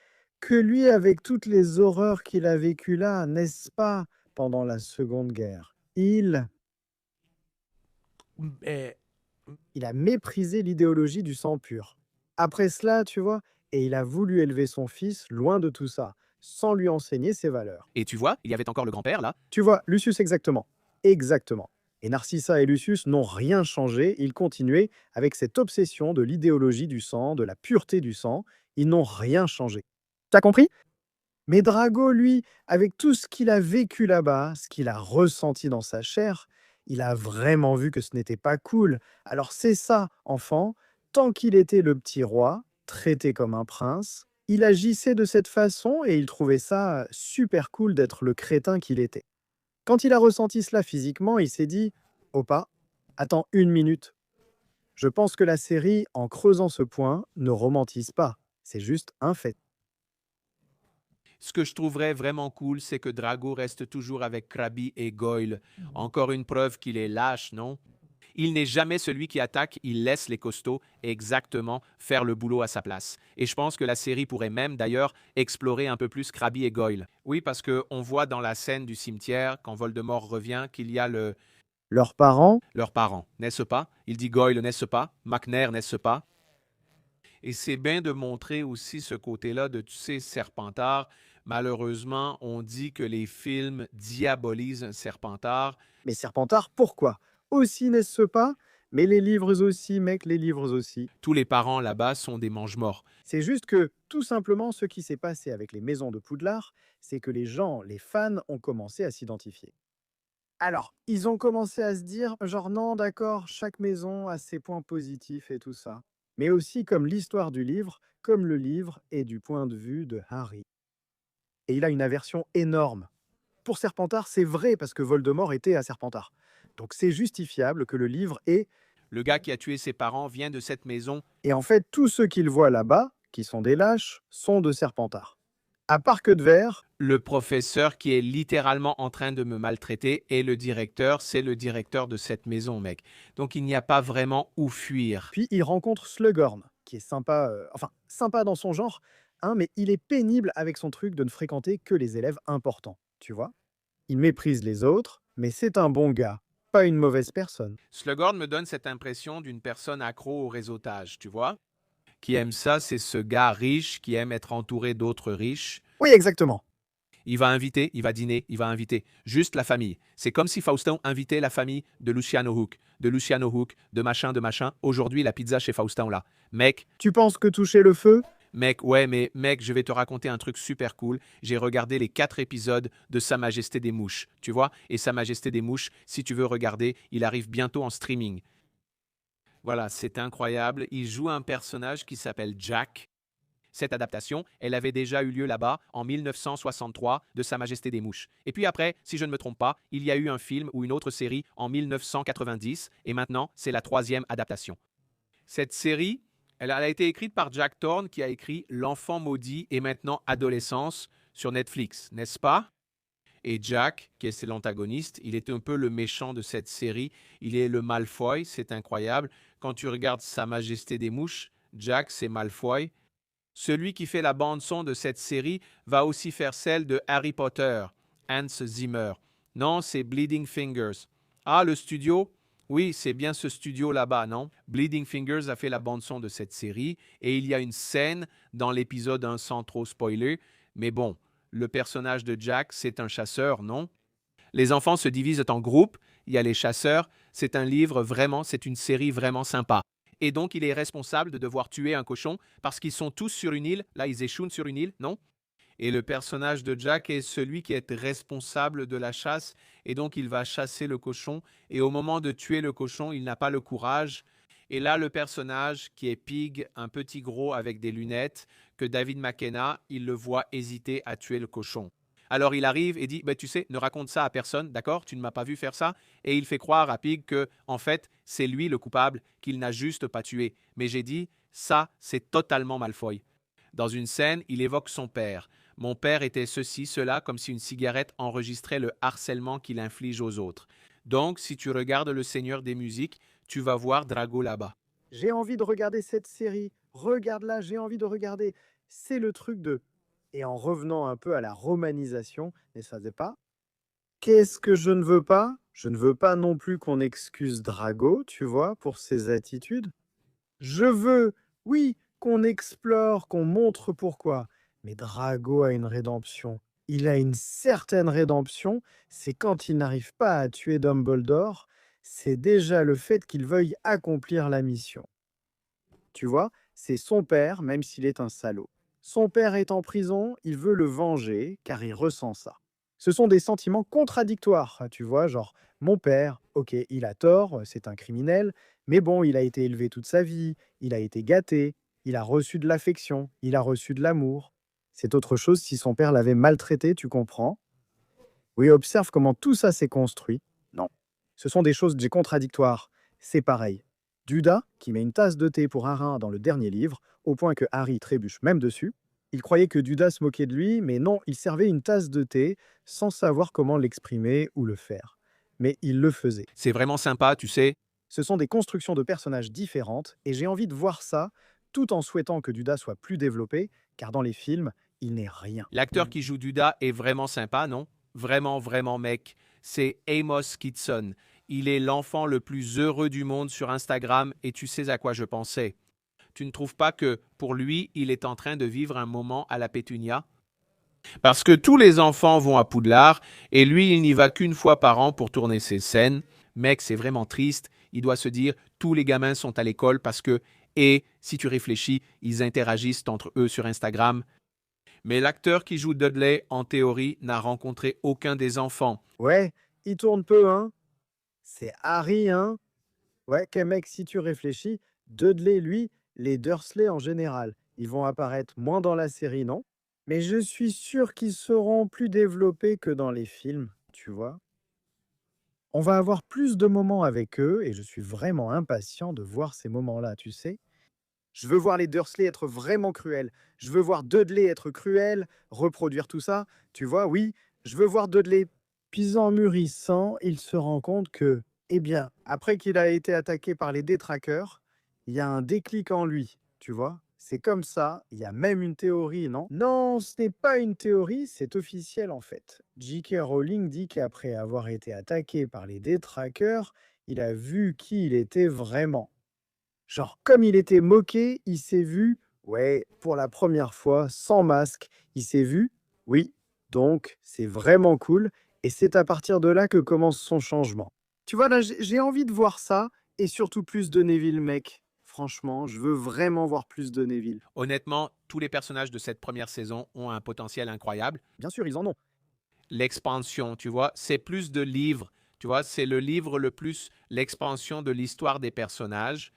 que lui, avec toutes les horreurs qu'il a vécues là, n'est-ce pas, pendant la Seconde Guerre, euh, il a méprisé l'idéologie du sang pur. Après cela, tu vois, et il a voulu élever son fils loin de tout ça, sans lui enseigner ses valeurs. Et tu vois, il y avait encore le grand-père là. Tu vois, Lucius exactement. Exactement. Et Narcissa et Lucius n'ont rien changé, ils continuaient avec cette obsession de l'idéologie du sang, de la pureté du sang, ils n'ont rien changé. T'as compris? Mais Drago, lui, avec tout ce qu'il a vécu là-bas, ce qu'il a ressenti dans sa chair, il a vraiment vu que ce n'était pas cool. Alors c'est ça, enfant, tant qu'il était le petit roi, traité comme un prince, il agissait de cette façon et il trouvait ça super cool d'être le crétin qu'il était. Quand il a ressenti cela physiquement, il s'est dit: Opa, attends une minute. Je pense que la série, en creusant ce point, ne romantise pas. C'est juste un fait. Ce que je trouverais vraiment cool, c'est que Drago reste toujours avec Krabi et Goyle. Encore une preuve qu'il est lâche, non? Il n'est jamais celui qui attaque, il laisse les costauds exactement faire le boulot à sa place. Et je pense que la série pourrait même d'ailleurs explorer un peu plus Krabi et Goyle. Oui, parce qu'on voit dans la scène du cimetière, quand Voldemort revient, qu'il y a Leurs parents, leurs parents, n'est-ce pas? Il dit Goyle, n'est-ce pas? McNair, n'est-ce pas? Et c'est bien de montrer aussi ce côté-là de, tu sais, Serpentard. Malheureusement, on dit que les films diabolisent un Serpentard. mais Serpentard, pourquoi? Aussi n'est-ce pas? Mais les livres aussi, mec, les livres aussi. Tous les parents là-bas sont des mange-morts. C'est juste que, tout simplement, ce qui s'est passé avec les maisons de Poudlard, c'est que les gens, les fans, ont commencé à s'identifier. Alors, ils ont commencé à se dire, genre, non, d'accord, chaque maison a ses points positifs et tout ça. Mais aussi comme l'histoire du livre, comme le livre est du point de vue de Harry. Et il a une aversion énorme. Pour Serpentard, c'est vrai parce que Voldemort était à Serpentard. Donc c'est justifiable que le livre ait... Le gars qui a tué ses parents vient de cette maison. Et en fait, tous ceux qu'il voit là-bas, qui sont des lâches, sont de Serpentard. À part que de verre, Le professeur qui est littéralement en train de me maltraiter et le directeur, c'est le directeur de cette maison, mec. Donc il n'y a pas vraiment où fuir. puis il rencontre Slughorn, qui est sympa, enfin, sympa dans son genre, hein, mais il est pénible avec son truc de ne fréquenter que les élèves importants, tu vois. Il méprise les autres, mais c'est un bon gars, pas une mauvaise personne. Slughorn me donne cette impression d'une personne accro au réseautage, tu vois? Qui aime ça, c'est ce gars riche qui aime être entouré d'autres riches. Oui, exactement. Il va inviter, il va dîner, il va inviter juste la famille. C'est comme si Faustin invitait la famille de Luciano Hook, de machin, de machin. Aujourd'hui, la pizza chez Faustin, là. Mec, Tu penses que toucher le feu? ouais, mais mec, je vais te raconter un truc super cool. J'ai regardé les 4 épisodes de Sa Majesté des Mouches, tu vois? Et Sa Majesté des Mouches, si tu veux regarder, il arrive bientôt en streaming. Voilà, c'est incroyable. Il joue un personnage qui s'appelle Jack. Cette adaptation, elle avait déjà eu lieu là-bas en 1963 de Sa Majesté des Mouches. Et puis après, si je ne me trompe pas, il y a eu un film ou une autre série en 1990 et maintenant, c'est la 3e adaptation. Cette série, elle a été écrite par Jack Thorne qui a écrit L'enfant maudit et maintenant Adolescence sur Netflix, n'est-ce pas? Et Jack, qui est l'antagoniste, il est un peu le méchant de cette série. Il est le Malfoy, c'est incroyable. Quand tu regardes Sa Majesté des Mouches, Jack, c'est Malfoy. Celui qui fait la bande-son de cette série va aussi faire celle de Harry Potter, Hans Zimmer. Non, c'est Bleeding Fingers. Ah, le studio? Oui, c'est bien ce studio là-bas, non? Bleeding Fingers a fait la bande-son de cette série et il y a une scène dans l'épisode 1 sans trop spoiler. Mais bon, le personnage de Jack, c'est un chasseur, non? Les enfants se divisent en groupes. Il y a les chasseurs. C'est un livre vraiment, c'est une série vraiment sympa. Et donc, il est responsable de devoir tuer un cochon parce qu'ils sont tous sur une île. Là, ils échouent sur une île, non? Et le personnage de Jack est celui qui est responsable de la chasse. Et donc, il va chasser le cochon. Et au moment de tuer le cochon, il n'a pas le courage. Et là, le personnage qui est Pig, un petit gros avec des lunettes, que David McKenna, il le voit hésiter à tuer le cochon. Alors il arrive et dit, bah, tu sais, ne raconte ça à personne, d'accord? Tu ne m'as pas vu faire ça. Et il fait croire à Pig que, en fait, c'est lui le coupable, qu'il n'a juste pas tué. Mais j'ai dit, ça, c'est totalement Malfoy. Dans une scène, il évoque son père. Mon père était ceci, cela, comme si une cigarette enregistrait le harcèlement qu'il inflige aux autres. Donc, si tu regardes Le Seigneur des Musiques, tu vas voir Drago là-bas. J'ai envie de regarder cette série. Regarde-la, j'ai envie de regarder. C'est le truc de. Et en revenant un peu à la romanisation, ne ça faisait pas. Qu'est-ce que je ne veux pas? Je ne veux pas non plus qu'on excuse Drago, tu vois, pour ses attitudes. Je veux, oui, qu'on explore, qu'on montre pourquoi. Mais Drago a une rédemption. Il a une certaine rédemption. C'est quand il n'arrive pas à tuer Dumbledore. C'est déjà le fait qu'il veuille accomplir la mission. Tu vois, c'est son père, même s'il est un salaud. Son père est en prison, il veut le venger, car il ressent ça. Ce sont des sentiments contradictoires, tu vois, genre, mon père, ok, il a tort, c'est un criminel, mais bon, il a été élevé toute sa vie, il a été gâté, il a reçu de l'affection, il a reçu de l'amour. C'est autre chose si son père l'avait maltraité, tu comprends? Oui, observe comment tout ça s'est construit. Non. Ce sont des choses contradictoires. C'est pareil. Duda, qui met une tasse de thé pour Arin dans le dernier livre, au point que Harry trébuche même dessus, il croyait que Duda se moquait de lui, mais non, il servait une tasse de thé sans savoir comment l'exprimer ou le faire. Mais il le faisait. C'est vraiment sympa, tu sais. Ce sont des constructions de personnages différentes, et j'ai envie de voir ça, tout en souhaitant que Duda soit plus développé, car dans les films, il n'est rien. L'acteur qui joue Duda est vraiment sympa, non? Vraiment, vraiment, mec. C'est Amos Kitson. Il est l'enfant le plus heureux du monde sur Instagram et tu sais à quoi je pensais. Tu ne trouves pas que, pour lui, il est en train de vivre un moment à la Pétunia? Parce que tous les enfants vont à Poudlard et lui, il n'y va qu'une fois par an pour tourner ses scènes. Mec, c'est vraiment triste. Il doit se dire, tous les gamins sont à l'école parce que, et si tu réfléchis, ils interagissent entre eux sur Instagram. Mais l'acteur qui joue Dudley, en théorie, n'a rencontré aucun des enfants. Ouais, il tourne peu, hein. C'est Harry, hein. Ouais, que mec, si tu réfléchis, Dudley, lui, les Dursley en général, ils vont apparaître moins dans la série, non? Mais je suis sûr qu'ils seront plus développés que dans les films, tu vois. On va avoir plus de moments avec eux et je suis vraiment impatient de voir ces moments-là, tu sais. Je veux voir les Dursley être vraiment cruels. Je veux voir Dudley être cruel, reproduire tout ça. Tu vois, oui, je veux voir Dudley. Puis en mûrissant, il se rend compte que, eh bien, après qu'il a été attaqué par les détraqueurs, il y a un déclic en lui, tu vois. C'est comme ça, il y a même une théorie, non? Non, ce n'est pas une théorie, c'est officiel en fait. J.K. Rowling dit qu'après avoir été attaqué par les détraqueurs, il a vu qui il était vraiment. Genre, comme il était moqué, il s'est vu, ouais, pour la première fois, sans masque, il s'est vu, oui, donc c'est vraiment cool, et c'est à partir de là que commence son changement. Tu vois, là, j'ai envie de voir ça, et surtout plus de Neville, mec. Franchement, je veux vraiment voir plus de Neville. Honnêtement, tous les personnages de cette première saison ont un potentiel incroyable. Bien sûr, ils en ont. L'expansion, tu vois, c'est plus de livres. Tu vois, c'est le livre le plus l'expansion de l'histoire des personnages.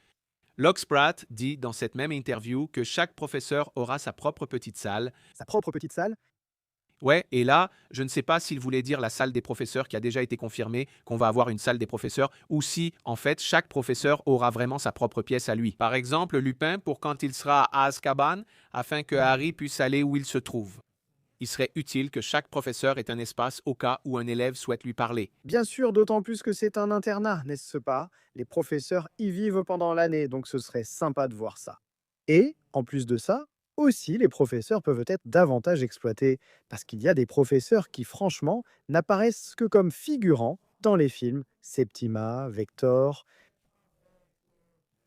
Locke Spratt dit dans cette même interview que chaque professeur aura sa propre petite salle. Sa propre petite salle. Ouais, et là, je ne sais pas s'il voulait dire la salle des professeurs qui a déjà été confirmée, qu'on va avoir une salle des professeurs, ou si, en fait, chaque professeur aura vraiment sa propre pièce à lui. Par exemple, Lupin pour quand il sera à Azkaban, afin que Harry puisse aller où il se trouve. Il serait utile que chaque professeur ait un espace au cas où un élève souhaite lui parler. Bien sûr, d'autant plus que c'est un internat, n'est-ce pas? Les professeurs y vivent pendant l'année, donc ce serait sympa de voir ça. Et, en plus de ça, aussi les professeurs peuvent être davantage exploités, parce qu'il y a des professeurs qui, franchement, n'apparaissent que comme figurants dans les films Septima, Vector,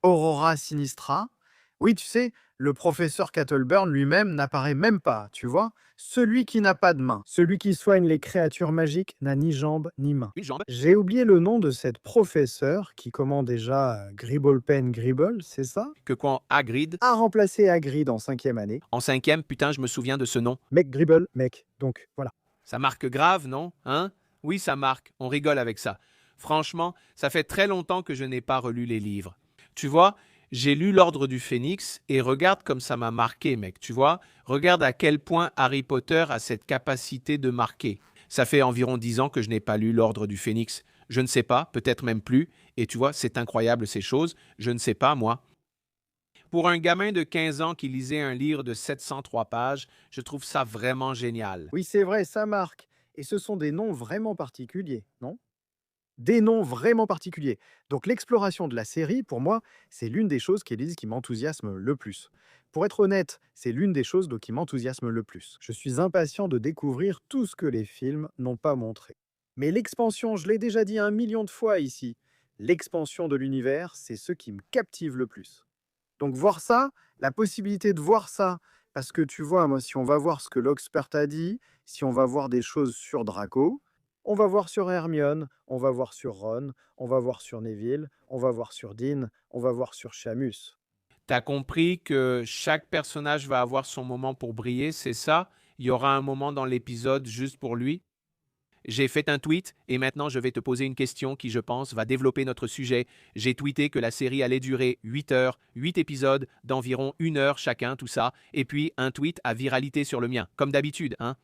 Aurora Sinistra. Oui, tu sais, le professeur Cattleburn lui-même n'apparaît même pas, tu vois? Celui qui n'a pas de main, celui qui soigne les créatures magiques n'a ni jambes ni mains. Une jambe. J'ai oublié le nom de cette professeure qui, comment déjà, Gribblepen Gribble, c'est ça? Que quand Hagrid, A remplacé Hagrid en 5e année. en cinquième, putain, je me souviens de ce nom. Mec Gribble, mec. Donc, voilà. Ça marque grave, non? Hein? Oui, ça marque. On rigole avec ça. Franchement, ça fait très longtemps que je n'ai pas relu les livres. Tu vois, j'ai lu L'Ordre du Phénix et regarde comme ça m'a marqué, mec. Tu vois, regarde à quel point Harry Potter a cette capacité de marquer. Ça fait environ 10 ans que je n'ai pas lu L'Ordre du Phénix. Je ne sais pas, peut-être même plus. Et tu vois, c'est incroyable ces choses. Je ne sais pas, moi. Pour un gamin de 15 ans qui lisait un livre de 703 pages, je trouve ça vraiment génial. Oui, c'est vrai, ça marque. Et ce sont des noms vraiment particuliers, non? des noms vraiment particuliers. Donc l'exploration de la série, pour moi, c'est l'une des choses qu'Élise qui m'enthousiasme le plus. Pour être honnête, c'est l'une des choses qui m'enthousiasme le plus. Je suis impatient de découvrir tout ce que les films n'ont pas montré. Mais l'expansion, je l'ai déjà dit 1 million de fois ici, l'expansion de l'univers, c'est ce qui me captive le plus. Donc voir ça, la possibilité de voir ça, parce que tu vois, moi, si on va voir ce que l'Oxpert a dit, si on va voir des choses sur Draco, on va voir sur Hermione, on va voir sur Ron, on va voir sur Neville, on va voir sur Dean, on va voir sur Seamus. T'as compris que chaque personnage va avoir son moment pour briller, c'est ça? Il y aura un moment dans l'épisode juste pour lui? J'ai fait un tweet et maintenant je vais te poser une question qui, je pense, va développer notre sujet. J'ai tweeté que la série allait durer 8 heures, 8 épisodes d'environ 1 heure chacun, tout ça, et puis un tweet à viralité sur le mien, comme d'habitude, hein?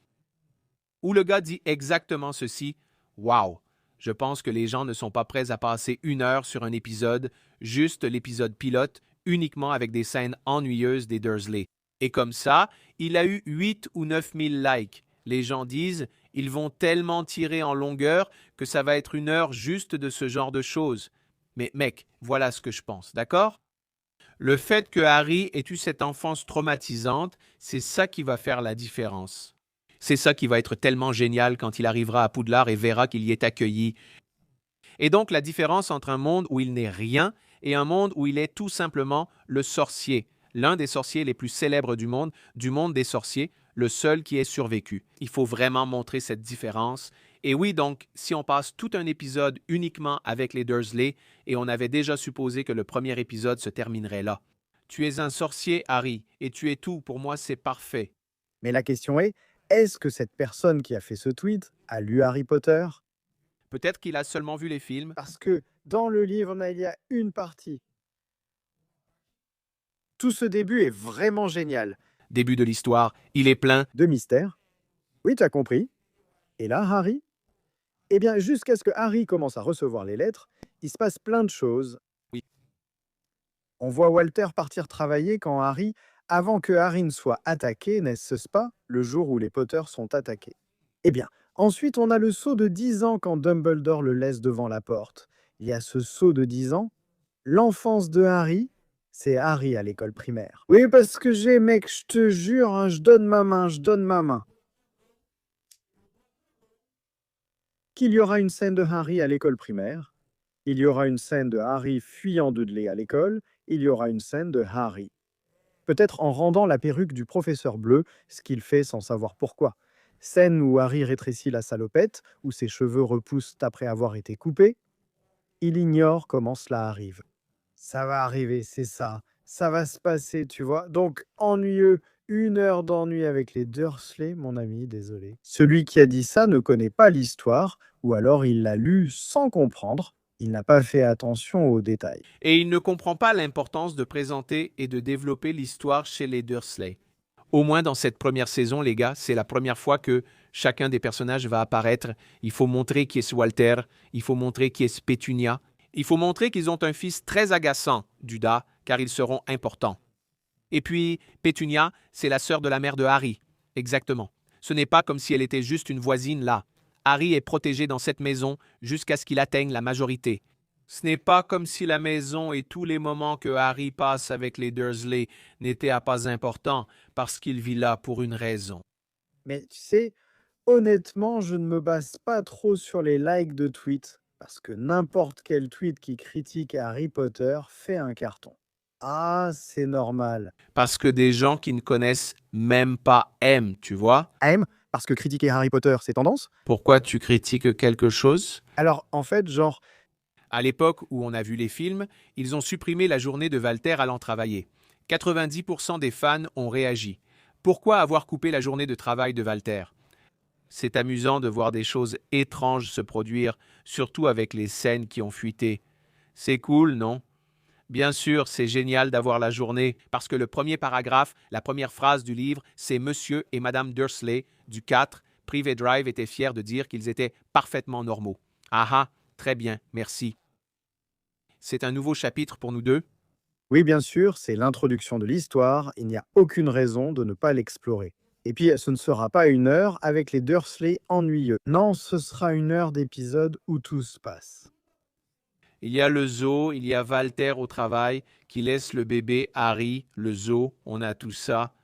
Où le gars dit exactement ceci. Waouh! Je pense que les gens ne sont pas prêts à passer 1 heure sur un épisode, juste l'épisode pilote, uniquement avec des scènes ennuyeuses des Dursley. Et comme ça, il a eu 8 ou 9 000 likes. Les gens disent, ils vont tellement tirer en longueur que ça va être 1 heure juste de ce genre de choses. Mais mec, voilà ce que je pense, d'accord? Le fait que Harry ait eu cette enfance traumatisante, c'est ça qui va faire la différence. C'est ça qui va être tellement génial quand il arrivera à Poudlard et verra qu'il y est accueilli. Et donc la différence entre un monde où il n'est rien et un monde où il est tout simplement le sorcier, l'un des sorciers les plus célèbres du monde des sorciers, le seul qui ait survécu. Il faut vraiment montrer cette différence. Et oui, donc, si on passe tout un épisode uniquement avec les Dursley, et on avait déjà supposé que le premier épisode se terminerait là. Tu es un sorcier, Harry, et tu es tout. Pour moi, c'est parfait. Mais la question est-ce que cette personne qui a fait ce tweet a lu Harry Potter? Peut-être qu'il a seulement vu les films. Parce que dans le livre, il y a une partie. Tout ce début est vraiment génial. Début de l'histoire, il est plein. De mystère. Oui, tu as compris. Et là, Harry? Eh bien, jusqu'à ce que Harry commence à recevoir les lettres, il se passe plein de choses. Oui. On voit Walter partir travailler quand Harry, avant que Harry ne soit attaqué, n'est-ce pas, le jour où les Potter sont attaqués. Eh bien, ensuite, on a le saut de 10 ans quand Dumbledore le laisse devant la porte. Il y a ce saut de 10 ans. L'enfance de Harry, c'est Harry à l'école primaire. Oui, parce que mec, je te jure, hein, je donne ma main, je donne ma main. Qu'il y aura une scène de Harry à l'école primaire, il y aura une scène de Harry fuyant Dudley à l'école, il y aura une scène de Harry. Peut-être en rendant la perruque du professeur bleu, ce qu'il fait sans savoir pourquoi. Scène où Harry rétrécit la salopette, où ses cheveux repoussent après avoir été coupés. Il ignore comment cela arrive. Ça va arriver, c'est ça. Ça va se passer, tu vois. Donc, ennuyeux, 1 heure d'ennui avec les Dursley, mon ami, désolé. Celui qui a dit ça ne connaît pas l'histoire, ou alors il l'a lu sans comprendre. Il n'a pas fait attention aux détails. Et il ne comprend pas l'importance de présenter et de développer l'histoire chez les Dursley. Au moins dans cette première saison, les gars, c'est la première fois que chacun des personnages va apparaître. Il faut montrer qui est Walter, il faut montrer qui est Pétunia, il faut montrer qu'ils ont un fils très agaçant, Duda, car ils seront importants. Et puis, Pétunia, c'est la sœur de la mère de Harry. Exactement. Ce n'est pas comme si elle était juste une voisine là. Harry est protégé dans cette maison jusqu'à ce qu'il atteigne la majorité. Ce n'est pas comme si la maison et tous les moments que Harry passe avec les Dursley n'étaient à pas importants parce qu'il vit là pour une raison. Mais tu sais, honnêtement, je ne me base pas trop sur les likes de tweets, parce que n'importe quel tweet qui critique Harry Potter fait un carton. Ah, c'est normal. Parce que des gens qui ne connaissent même pas aiment, tu vois? Aime, parce que critiquer Harry Potter, c'est tendance? Pourquoi tu critiques quelque chose? Alors, en fait, genre, À l'époque où on a vu les films, ils ont supprimé la journée de Walter allant travailler. 90% des fans ont réagi. Pourquoi avoir coupé la journée de travail de Walter? C'est amusant de voir des choses étranges se produire, surtout avec les scènes qui ont fuité. C'est cool, non? Bien sûr, c'est génial d'avoir la journée, parce que le premier paragraphe, la première phrase du livre, c'est Monsieur et Madame Dursley, du 4. Privé Drive était fier de dire qu'ils étaient parfaitement normaux. Ah ah, très bien, merci. C'est un nouveau chapitre pour nous deux. oui, bien sûr, c'est l'introduction de l'histoire, il n'y a aucune raison de ne pas l'explorer. Et puis, ce ne sera pas une heure avec les Dursley ennuyeux. Non, ce sera une heure d'épisode où tout se passe. Il y a le zoo, il y a Walter au travail qui laisse le bébé Harry, le zoo, on a tout ça.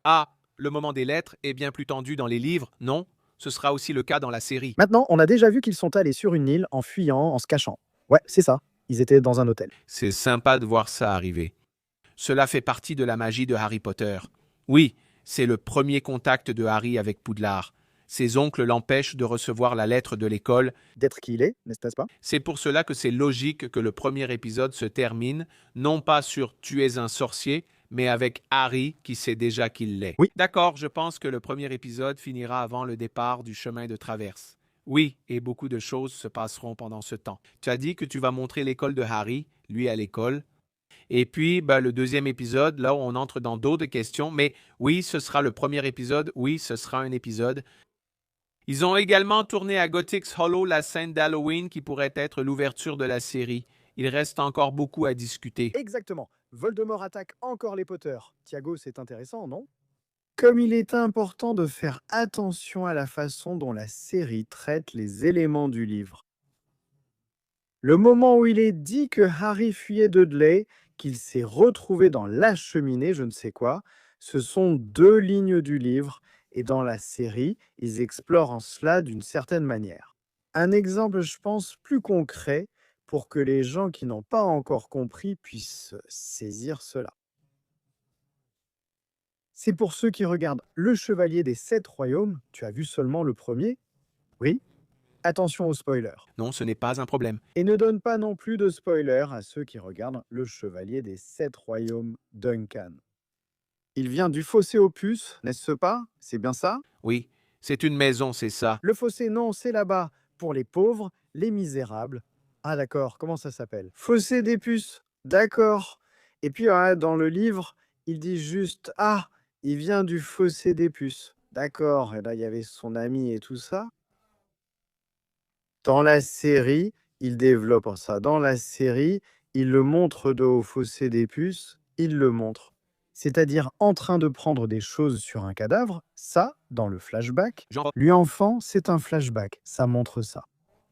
Ah, le moment des lettres est bien plus tendu dans les livres, non? Ce sera aussi le cas dans la série. Maintenant, on a déjà vu qu'ils sont allés sur une île en fuyant, en se cachant. Ouais, c'est ça. Ils étaient dans un hôtel. C'est sympa de voir ça arriver. Cela fait partie de la magie de Harry Potter. Oui, c'est le premier contact de Harry avec Poudlard. Ses oncles l'empêchent de recevoir la lettre de l'école. D'être qui il est, n'est-ce pas? C'est pour cela que c'est logique que le premier épisode se termine, non pas sur Tu es un sorcier, mais avec Harry qui sait déjà qu'il l'est. Oui. D'accord, je pense que le premier épisode finira avant le départ du chemin de traverse. Oui, et beaucoup de choses se passeront pendant ce temps. Tu as dit que tu vas montrer l'école de Harry, lui à l'école. Et puis, le deuxième épisode, là, on entre dans d'autres questions. Mais oui, ce sera le premier épisode. Oui, ce sera un épisode. Ils ont également tourné à Gothics Hollow la scène d'Halloween qui pourrait être l'ouverture de la série. Il reste encore beaucoup à discuter. Exactement. Voldemort attaque encore les Potter. Thiago, c'est intéressant, non? Comme il est important de faire attention à la façon dont la série traite les éléments du livre. Le moment où il est dit que Harry fuyait Dudley, qu'il s'est retrouvé dans la cheminée, je ne sais quoi, ce sont 2 lignes du livre, et dans la série, ils explorent en cela d'une certaine manière. Un exemple, je pense, plus concret pour que les gens qui n'ont pas encore compris puissent saisir cela. C'est pour ceux qui regardent Le Chevalier des 7 Royaumes, tu as vu seulement le premier? Oui? Attention aux spoilers. Non, ce n'est pas un problème. Et ne donne pas non plus de spoilers à ceux qui regardent Le Chevalier des 7 Royaumes Duncan. Il vient du fossé Opus, n'est-ce pas? C'est bien ça? Oui, c'est une maison, c'est ça. Le fossé, non, c'est là-bas, pour les pauvres, les misérables. Ah d'accord, comment ça s'appelle? Fossé des puces, d'accord. Et puis dans le livre, il dit juste « Ah, il vient du fossé des puces ». D'accord, et là il y avait son ami et tout ça. Dans la série, il développe ça. Dans la série, il le montre de au fossé des puces, il le montre. C'est-à-dire en train de prendre des choses sur un cadavre, ça, dans le flashback. Genre, Lui enfant, c'est un flashback, ça montre ça.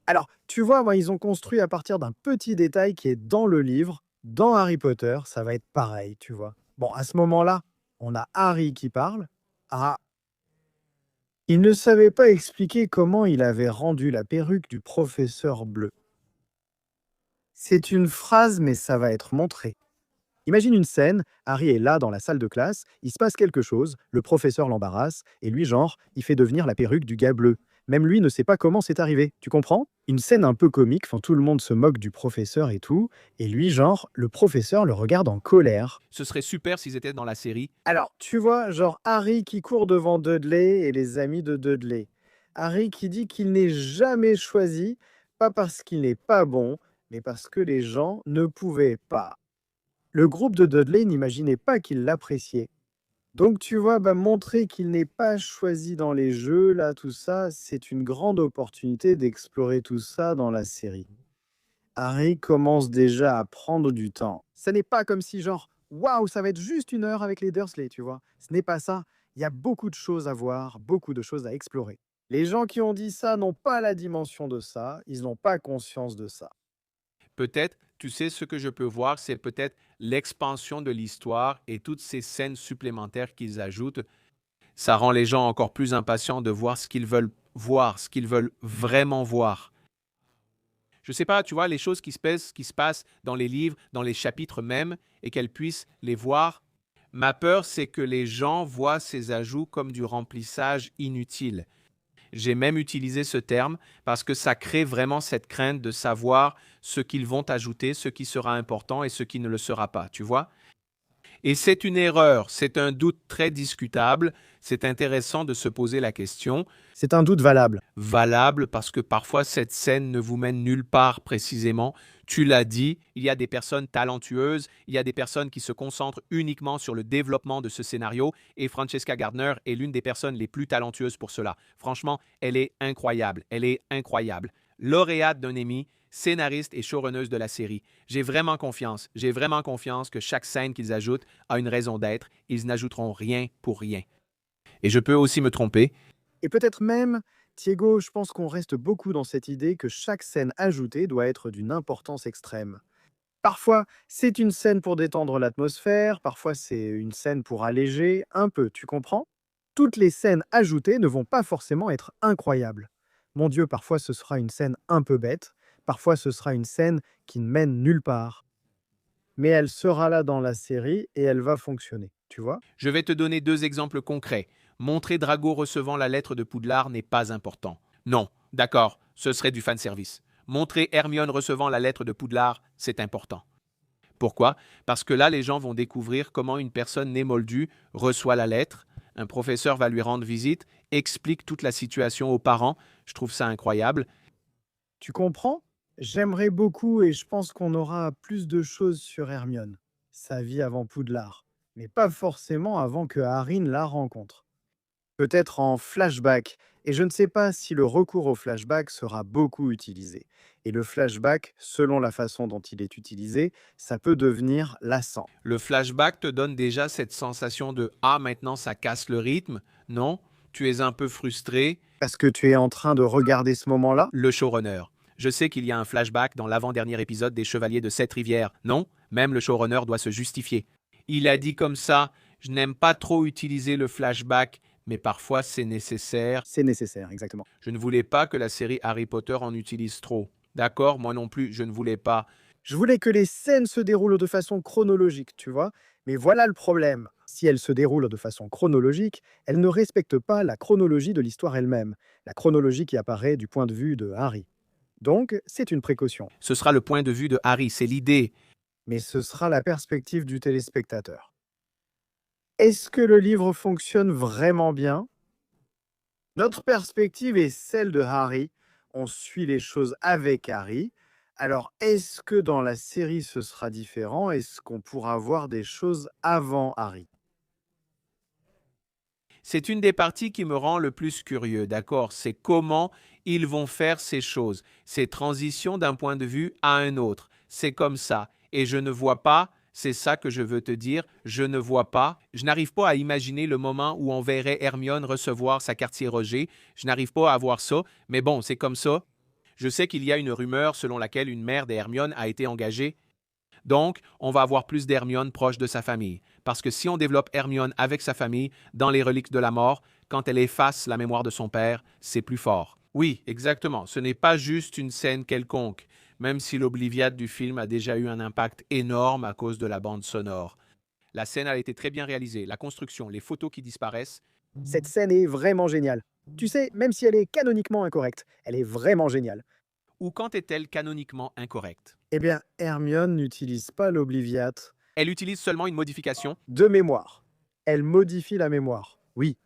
Alors, tu vois, moi, ils ont construit à partir d'un petit détail qui est dans le livre, dans Harry Potter, ça va être pareil, tu vois. Bon, à ce moment-là, on a Harry qui parle. Ah, il ne savait pas expliquer comment il avait rendu la perruque du professeur bleu. C'est une phrase, mais ça va être montré. Imagine une scène, Harry est là dans la salle de classe, il se passe quelque chose, le professeur l'embarrasse, et lui, genre, il fait devenir la perruque du gars bleu. Même lui ne sait pas comment c'est arrivé, tu comprends? Une scène un peu comique, enfin tout le monde se moque du professeur et tout, et lui, genre, le professeur le regarde en colère. ce serait super s'ils étaient dans la série. Alors, tu vois, genre Harry qui court devant Dudley et les amis de Dudley. Harry qui dit qu'il n'est jamais choisi, pas parce qu'il n'est pas bon, mais parce que les gens ne pouvaient pas. Le groupe de Dudley n'imaginait pas qu'il l'appréciait. Donc tu vois, montrer qu'il n'est pas choisi dans les jeux, là, tout ça, c'est une grande opportunité d'explorer tout ça dans la série. Harry commence déjà à prendre du temps. Ce n'est pas comme si genre, waouh, ça va être juste une heure avec les Dursley, tu vois. Ce n'est pas ça. Il y a beaucoup de choses à voir, beaucoup de choses à explorer. Les gens qui ont dit ça n'ont pas la dimension de ça, ils n'ont pas conscience de ça. Peut-être, tu sais, ce que je peux voir, c'est peut-être l'expansion de l'histoire et toutes ces scènes supplémentaires qu'ils ajoutent. Ça rend les gens encore plus impatients de voir ce qu'ils veulent voir, ce qu'ils veulent vraiment voir. Je sais pas, tu vois, les choses qui se passent dans les livres, dans les chapitres même, et qu'elles puissent les voir. Ma peur, c'est que les gens voient ces ajouts comme du remplissage inutile. J'ai même utilisé ce terme parce que ça crée vraiment cette crainte de savoir ce qu'ils vont ajouter, ce qui sera important et ce qui ne le sera pas, tu vois? Et c'est une erreur, c'est un doute très discutable, c'est intéressant de se poser la question. C'est un doute valable. Valable parce que parfois cette scène ne vous mène nulle part précisément. Tu l'as dit, il y a des personnes talentueuses, il y a des personnes qui se concentrent uniquement sur le développement de ce scénario et Francesca Gardner est l'une des personnes les plus talentueuses pour cela. Franchement, elle est incroyable, elle est incroyable. Lauréate d'un Emmy, scénariste et showrunneuse de la série. J'ai vraiment confiance que chaque scène qu'ils ajoutent a une raison d'être, ils n'ajouteront rien pour rien. Et je peux aussi me tromper. Et peut-être même, Diego, je pense qu'on reste beaucoup dans cette idée que chaque scène ajoutée doit être d'une importance extrême. Parfois, c'est une scène pour détendre l'atmosphère, parfois c'est une scène pour alléger, un peu, tu comprends? Toutes les scènes ajoutées ne vont pas forcément être incroyables. Mon Dieu, parfois ce sera une scène un peu bête, parfois ce sera une scène qui ne mène nulle part. Mais elle sera là dans la série et elle va fonctionner, tu vois? Je vais te donner 2 exemples concrets. Montrer Drago recevant la lettre de Poudlard n'est pas important. Non, d'accord, ce serait du fanservice. Montrer Hermione recevant la lettre de Poudlard, c'est important. Pourquoi? Parce que là, les gens vont découvrir comment une personne née moldue reçoit la lettre, un professeur va lui rendre visite, explique toute la situation aux parents. Je trouve ça incroyable. Tu comprends? J'aimerais beaucoup et je pense qu'on aura plus de choses sur Hermione, sa vie avant Poudlard, mais pas forcément avant que Harry ne la rencontre. Peut-être en flashback, et je ne sais pas si le recours au flashback sera beaucoup utilisé. Et le flashback, selon la façon dont il est utilisé, ça peut devenir lassant. Le flashback te donne déjà cette sensation de «Ah, maintenant ça casse le rythme», non? Tu es un peu frustré. Parce que tu es en train de regarder ce moment-là? Le showrunner. Je sais qu'il y a un flashback dans l'avant-dernier épisode des Chevaliers de Sept-Rivières, non? Même le showrunner doit se justifier. Il a dit comme ça, je n'aime pas trop utiliser le flashback, mais parfois c'est nécessaire. C'est nécessaire, exactement. Je ne voulais pas que la série Harry Potter en utilise trop. D'accord, moi non plus, je ne voulais pas. Je voulais que les scènes se déroulent de façon chronologique, tu vois. Mais voilà le problème. Si elles se déroulent de façon chronologique, elles ne respectent pas la chronologie de l'histoire elle-même, la chronologie qui apparaît du point de vue de Harry. Donc, c'est une précaution. Ce sera le point de vue de Harry, c'est l'idée. Mais ce sera la perspective du téléspectateur. Est-ce que le livre fonctionne vraiment bien? Notre perspective est celle de Harry. On suit les choses avec Harry. Alors, est-ce que dans la série ce sera différent? Est-ce qu'on pourra voir des choses avant Harry? C'est une des parties qui me rend le plus curieux, d'accord? C'est comment ils vont faire ces choses, ces transitions d'un point de vue à un autre. C'est comme ça. Et je ne vois pas, c'est ça que je veux te dire, je ne vois pas, je n'arrive pas à imaginer le moment où on verrait Hermione recevoir sa quartier Roger. Je n'arrive pas à voir ça, mais bon, c'est comme ça. Je sais qu'il y a une rumeur selon laquelle une mère d'Hermione a été engagée. Donc, on va avoir plus d'Hermione proche de sa famille. Parce que si on développe Hermione avec sa famille, dans les reliques de la mort, quand elle efface la mémoire de son père, c'est plus fort. Oui, exactement. Ce n'est pas juste une scène quelconque, même si l'Obliviate du film a déjà eu un impact énorme à cause de la bande sonore. La scène a été très bien réalisée, la construction, les photos qui disparaissent. Cette scène est vraiment géniale. Tu sais, même si elle est canoniquement incorrecte, elle est vraiment géniale. Ou quand est-elle canoniquement incorrecte? Eh bien, Hermione n'utilise pas l'Obliviate Elle utilise seulement une modification. de mémoire. Elle modifie la mémoire. Oui.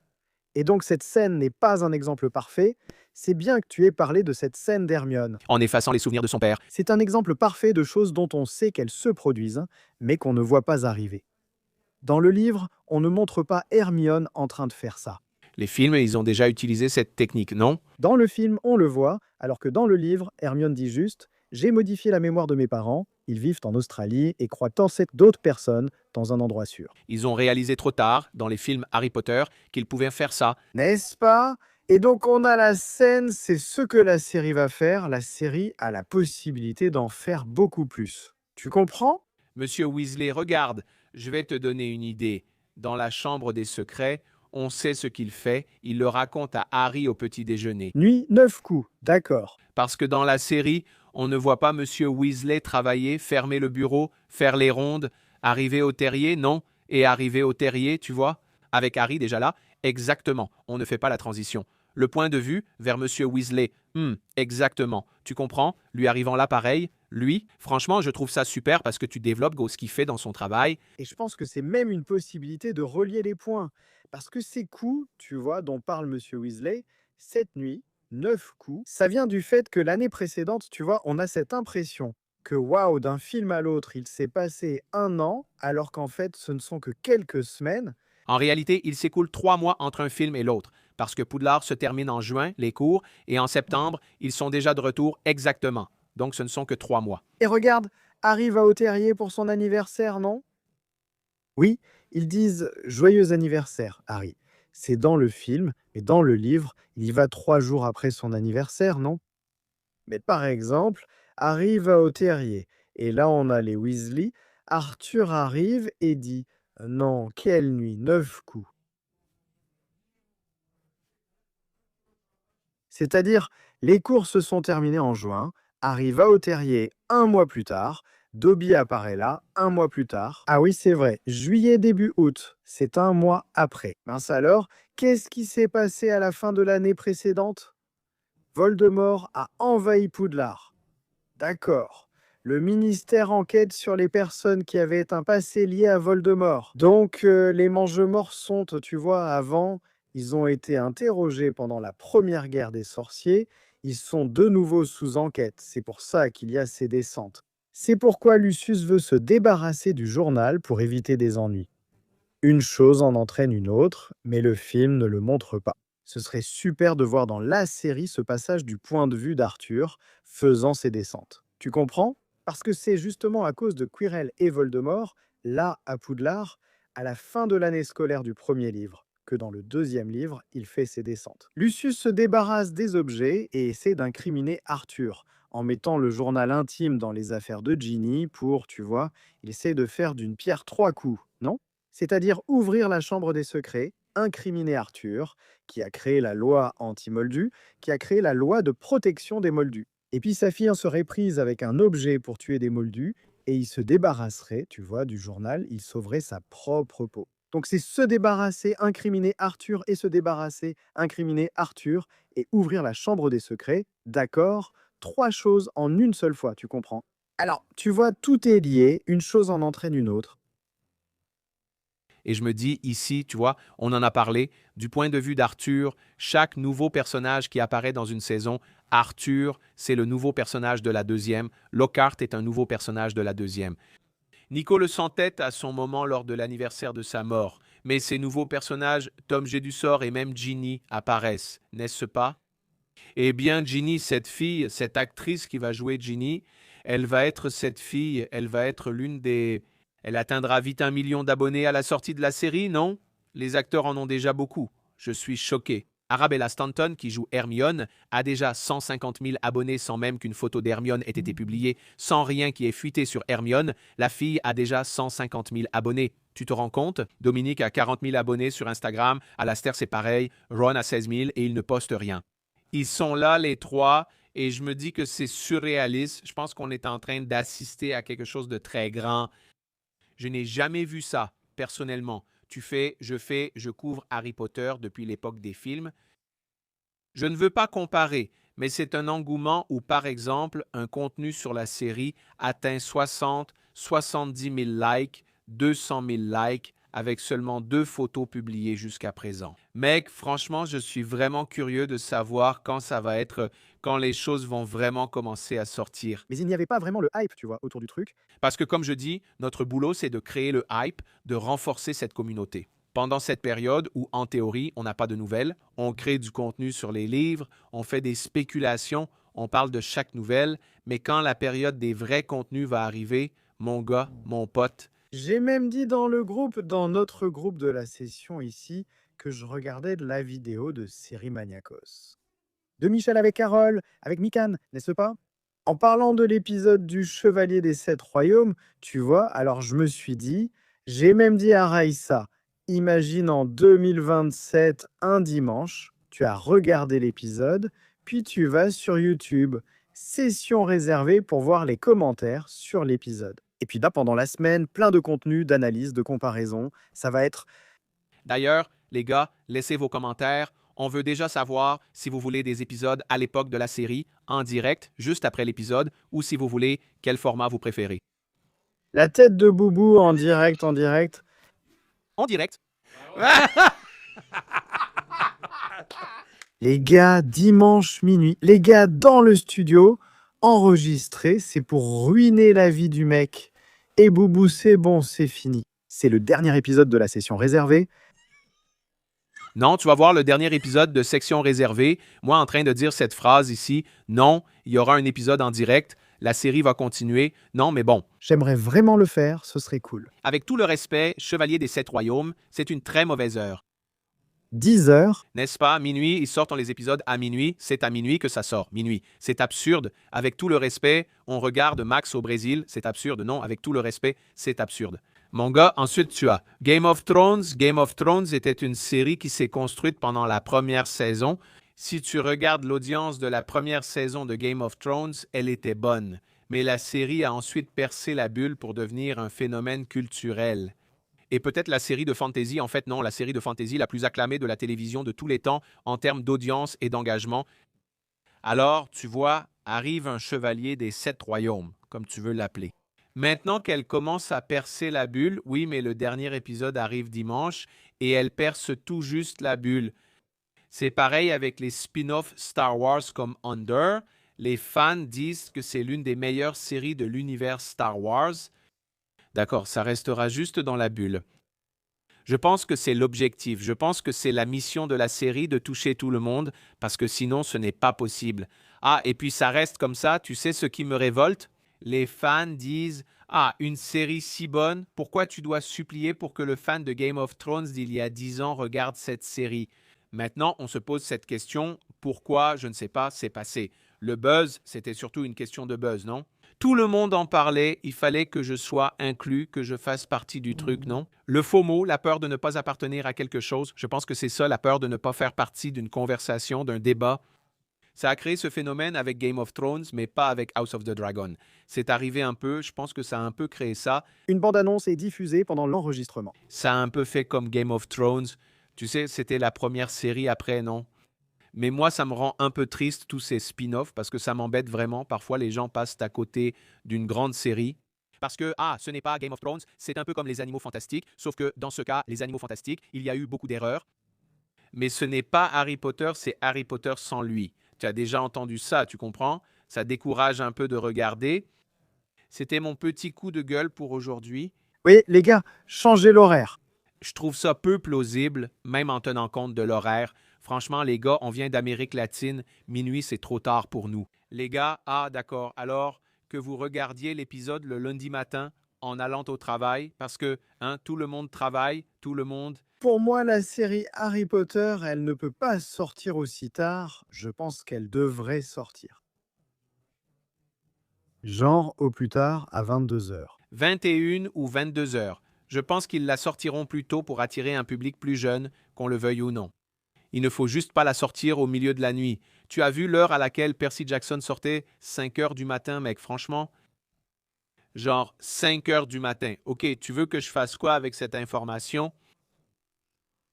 Et donc cette scène n'est pas un exemple parfait. C'est bien que tu aies parlé de cette scène d'Hermione. En effaçant les souvenirs de son père. C'est un exemple parfait de choses dont on sait qu'elles se produisent, mais qu'on ne voit pas arriver. Dans le livre, on ne montre pas Hermione en train de faire ça. Les films, ils ont déjà utilisé cette technique, non? Dans le film, on le voit, alors que dans le livre, Hermione dit juste « J'ai modifié la mémoire de mes parents, ils vivent en Australie et croient en cette d'autres personnes dans un endroit sûr. Ils ont réalisé trop tard, dans les films Harry Potter, qu'ils pouvaient faire ça. » N'est-ce pas? Et donc on a la scène, c'est ce que la série va faire. La série a la possibilité d'en faire beaucoup plus. Tu comprends? Monsieur Weasley, regarde, je vais te donner une idée. Dans la chambre des secrets, on sait ce qu'il fait, il le raconte à Harry au petit déjeuner. Nuit, 9 coups, d'accord. Parce que dans la série, on ne voit pas Monsieur Weasley travailler, fermer le bureau, faire les rondes, arriver au terrier, non, et arriver au terrier, tu vois, avec Harry déjà là, exactement, on ne fait pas la transition. Le point de vue vers Monsieur Weasley, exactement, tu comprends, lui arrivant là pareil, lui, franchement, je trouve ça super parce que tu développes ce qu'il fait dans son travail. Et je pense que c'est même une possibilité de relier les points. Parce que ces coups, tu vois, dont parle Monsieur Weasley, cette nuit, 9 coups, ça vient du fait que l'année précédente, tu vois, on a cette impression que waouh, d'un film à l'autre, il s'est passé un an, alors qu'en fait, ce ne sont que quelques semaines. En réalité, il s'écoule 3 mois entre un film et l'autre, parce que Poudlard se termine en juin, les cours, et en septembre, ils sont déjà de retour exactement. Donc ce ne sont que 3 mois. Et regarde, Harry va au terrier pour son anniversaire, non? Oui, ils disent joyeux anniversaire, Harry. C'est dans le film, mais dans le livre, il y va 3 jours après son anniversaire, non? Mais par exemple, Harry va au terrier, et là on a les Weasley. Arthur arrive et dit non, quelle nuit, 9 coups. C'est-à-dire, les cours se sont terminées en juin, Harry va au terrier 1 mois plus tard, Dobby apparaît là 1 mois plus tard. Ah oui, c'est vrai, juillet début août, c'est 1 mois après. Mince alors, qu'est-ce qui s'est passé à la fin de l'année précédente? Voldemort a envahi Poudlard. D'accord. Le ministère enquête sur les personnes qui avaient un passé lié à Voldemort. Donc, les Mange-Morts sont, tu vois, avant, ils ont été interrogés pendant la première guerre des sorciers. Ils sont de nouveau sous enquête. C'est pour ça qu'il y a ces descentes. C'est pourquoi Lucius veut se débarrasser du journal pour éviter des ennuis. Une chose en entraîne une autre, mais le film ne le montre pas. Ce serait super de voir dans la série ce passage du point de vue d'Arthur faisant ses descentes. Tu comprends? Parce que c'est justement à cause de Quirrell et Voldemort, là à Poudlard, à la fin de l'année scolaire du premier livre, que dans le deuxième livre, il fait ses descentes. Lucius se débarrasse des objets et essaie d'incriminer Arthur, en mettant le journal intime dans les affaires de Ginny pour, tu vois, il essaie de faire d'une pierre 3 coups, non? C'est-à-dire ouvrir la chambre des secrets, incriminer Arthur, qui a créé la loi anti-Moldu, qui a créé la loi de protection des Moldus. Et puis sa fille en serait prise avec un objet pour tuer des Moldus, et il se débarrasserait, tu vois, du journal, il sauverait sa propre peau. Donc c'est se débarrasser, incriminer Arthur, et se débarrasser, incriminer Arthur, et ouvrir la chambre des secrets, d'accord? 3 choses en une seule fois, tu comprends? Alors, tu vois, tout est lié, une chose en entraîne une autre. Et je me dis, ici, tu vois, on en a parlé, du point de vue d'Arthur, chaque nouveau personnage qui apparaît dans une saison, Arthur, c'est le nouveau personnage de la deuxième, Lockhart est un nouveau personnage de la deuxième. Nico le sentait à son moment lors de l'anniversaire de sa mort, mais ces nouveaux personnages, Tom Jedusor et même Ginny, apparaissent, n'est-ce pas? Eh bien, Ginny, cette fille, cette actrice qui va jouer Ginny, elle va être cette fille, elle va être l'une des... Elle atteindra vite 1 million d'abonnés à la sortie de la série, non? Les acteurs en ont déjà beaucoup. Je suis choqué. Arabella Stanton, qui joue Hermione, a déjà 150 000 abonnés sans même qu'une photo d'Hermione ait été publiée, sans rien qui ait fuité sur Hermione. La fille a déjà 150 000 abonnés. Tu te rends compte? Dominique a 40 000 abonnés sur Instagram, Alastair c'est pareil, Ron a 16 000 et il ne poste rien. Ils sont là, les trois, et je me dis que c'est surréaliste. Je pense qu'on est en train d'assister à quelque chose de très grand. Je n'ai jamais vu ça, personnellement. Je couvre Harry Potter depuis l'époque des films. Je ne veux pas comparer, mais c'est un engouement où, par exemple, un contenu sur la série atteint 60, 70 000 likes, 200 000 likes, avec seulement 2 photos publiées jusqu'à présent. Mec, franchement, je suis vraiment curieux de savoir quand ça va être, quand les choses vont vraiment commencer à sortir. Mais il n'y avait pas vraiment le hype, tu vois, autour du truc. Parce que comme je dis, notre boulot, c'est de créer le hype, de renforcer cette communauté. Pendant cette période où, en théorie, on n'a pas de nouvelles, on crée du contenu sur les livres, on fait des spéculations, on parle de chaque nouvelle, mais quand la période des vrais contenus va arriver, mon gars, mon pote, J'ai même dit dans le groupe, dans notre groupe de la session ici, que je regardais de la vidéo de Série Maniacos. De Michel avec Carole, avec Mikan, n'est-ce pas? En parlant de l'épisode du Chevalier des Sept Royaumes, tu vois, alors je me suis dit, j'ai même dit à Raïssa, imagine en 2027, un dimanche, tu as regardé l'épisode, puis tu vas sur YouTube, session réservée pour voir les commentaires sur l'épisode. Et puis là, pendant la semaine, plein de contenu, d'analyse, de comparaison, ça va être... d'ailleurs, les gars, laissez vos commentaires. On veut déjà savoir si vous voulez des épisodes à l'époque de la série, en direct, juste après l'épisode, ou si vous voulez, quel format vous préférez. La tête de Boubou en direct, en direct. En direct. Les gars, dimanche minuit, les gars dans le studio, enregistré, c'est pour ruiner la vie du mec. Et Boubou, c'est bon, c'est fini. C'est le dernier épisode de la session réservée. Non, tu vas voir le dernier épisode de Section réservée, moi en train de dire cette phrase ici. Non, il y aura un épisode en direct. La série va continuer. Non, mais bon. J'aimerais vraiment le faire, ce serait cool. Avec tout le respect, Chevalier des Sept Royaumes, c'est une très mauvaise heure. 10 heures. N'est-ce pas? Minuit, ils sortent les épisodes à minuit. C'est à minuit que ça sort. Minuit. C'est absurde. Avec tout le respect, on regarde Max au Brésil. C'est absurde. Non, avec tout le respect, c'est absurde. Mon gars, ensuite tu as Game of Thrones. Game of Thrones était une série qui s'est construite pendant la première saison. Si tu regardes l'audience de la première saison de Game of Thrones, elle était bonne. Mais la série a ensuite percé la bulle pour devenir un phénomène culturel. Et peut-être la série de fantasy, en fait non, la série de fantasy la plus acclamée de la télévision de tous les temps en termes d'audience et d'engagement. Alors, tu vois, arrive un chevalier des 7 royaumes, comme tu veux l'appeler. Maintenant qu'elle commence à percer la bulle, oui, mais le dernier épisode arrive dimanche et elle perce tout juste la bulle. C'est pareil avec les spin-offs Star Wars comme Under. Les fans disent que c'est l'une des meilleures séries de l'univers Star Wars. D'accord, ça restera juste dans la bulle. Je pense que c'est l'objectif, je pense que c'est la mission de la série de toucher tout le monde, parce que sinon ce n'est pas possible. Ah, et puis ça reste comme ça, tu sais ce qui me révolte? Les fans disent ah, une série si bonne, pourquoi tu dois supplier pour que le fan de Game of Thrones d'il y a 10 ans regarde cette série? Maintenant, on se pose cette question, pourquoi, je ne sais pas, c'est passé. Le buzz, c'était surtout une question de buzz, non? Tout le monde en parlait, il fallait que je sois inclus, que je fasse partie du truc, non? Le FOMO, la peur de ne pas appartenir à quelque chose, je pense que c'est ça, la peur de ne pas faire partie d'une conversation, d'un débat. Ça a créé ce phénomène avec Game of Thrones, mais pas avec House of the Dragon. C'est arrivé un peu, je pense que ça a un peu créé ça. Une bande-annonce est diffusée pendant l'enregistrement. Ça a un peu fait comme Game of Thrones. Tu sais, c'était la première série après, non? Mais moi, ça me rend un peu triste, tous ces spin-offs, parce que ça m'embête vraiment. Parfois, les gens passent à côté d'une grande série. Parce que, ah, ce n'est pas Game of Thrones, c'est un peu comme les animaux fantastiques, sauf que dans ce cas, les animaux fantastiques, il y a eu beaucoup d'erreurs. Mais ce n'est pas Harry Potter, c'est Harry Potter sans lui. Tu as déjà entendu ça, tu comprends? Ça décourage un peu de regarder. C'était mon petit coup de gueule pour aujourd'hui. Oui, les gars, changez l'horaire. Je trouve ça peu plausible, même en tenant compte de l'horaire. Franchement, les gars, on vient d'Amérique latine. Minuit, c'est trop tard pour nous. Les gars, ah d'accord, alors que vous regardiez l'épisode le lundi matin en allant au travail, parce que tout le monde travaille, tout le monde... Pour moi, la série Harry Potter, elle ne peut pas sortir aussi tard. Je pense qu'elle devrait sortir. Genre au plus tard à 22 heures. 21 ou 22 heures. Je pense qu'ils la sortiront plus tôt pour attirer un public plus jeune, qu'on le veuille ou non. Il ne faut juste pas la sortir au milieu de la nuit. Tu as vu l'heure à laquelle Percy Jackson sortait? 5 heures du matin, mec, franchement. Genre 5 heures du matin. Ok, tu veux que je fasse quoi avec cette information?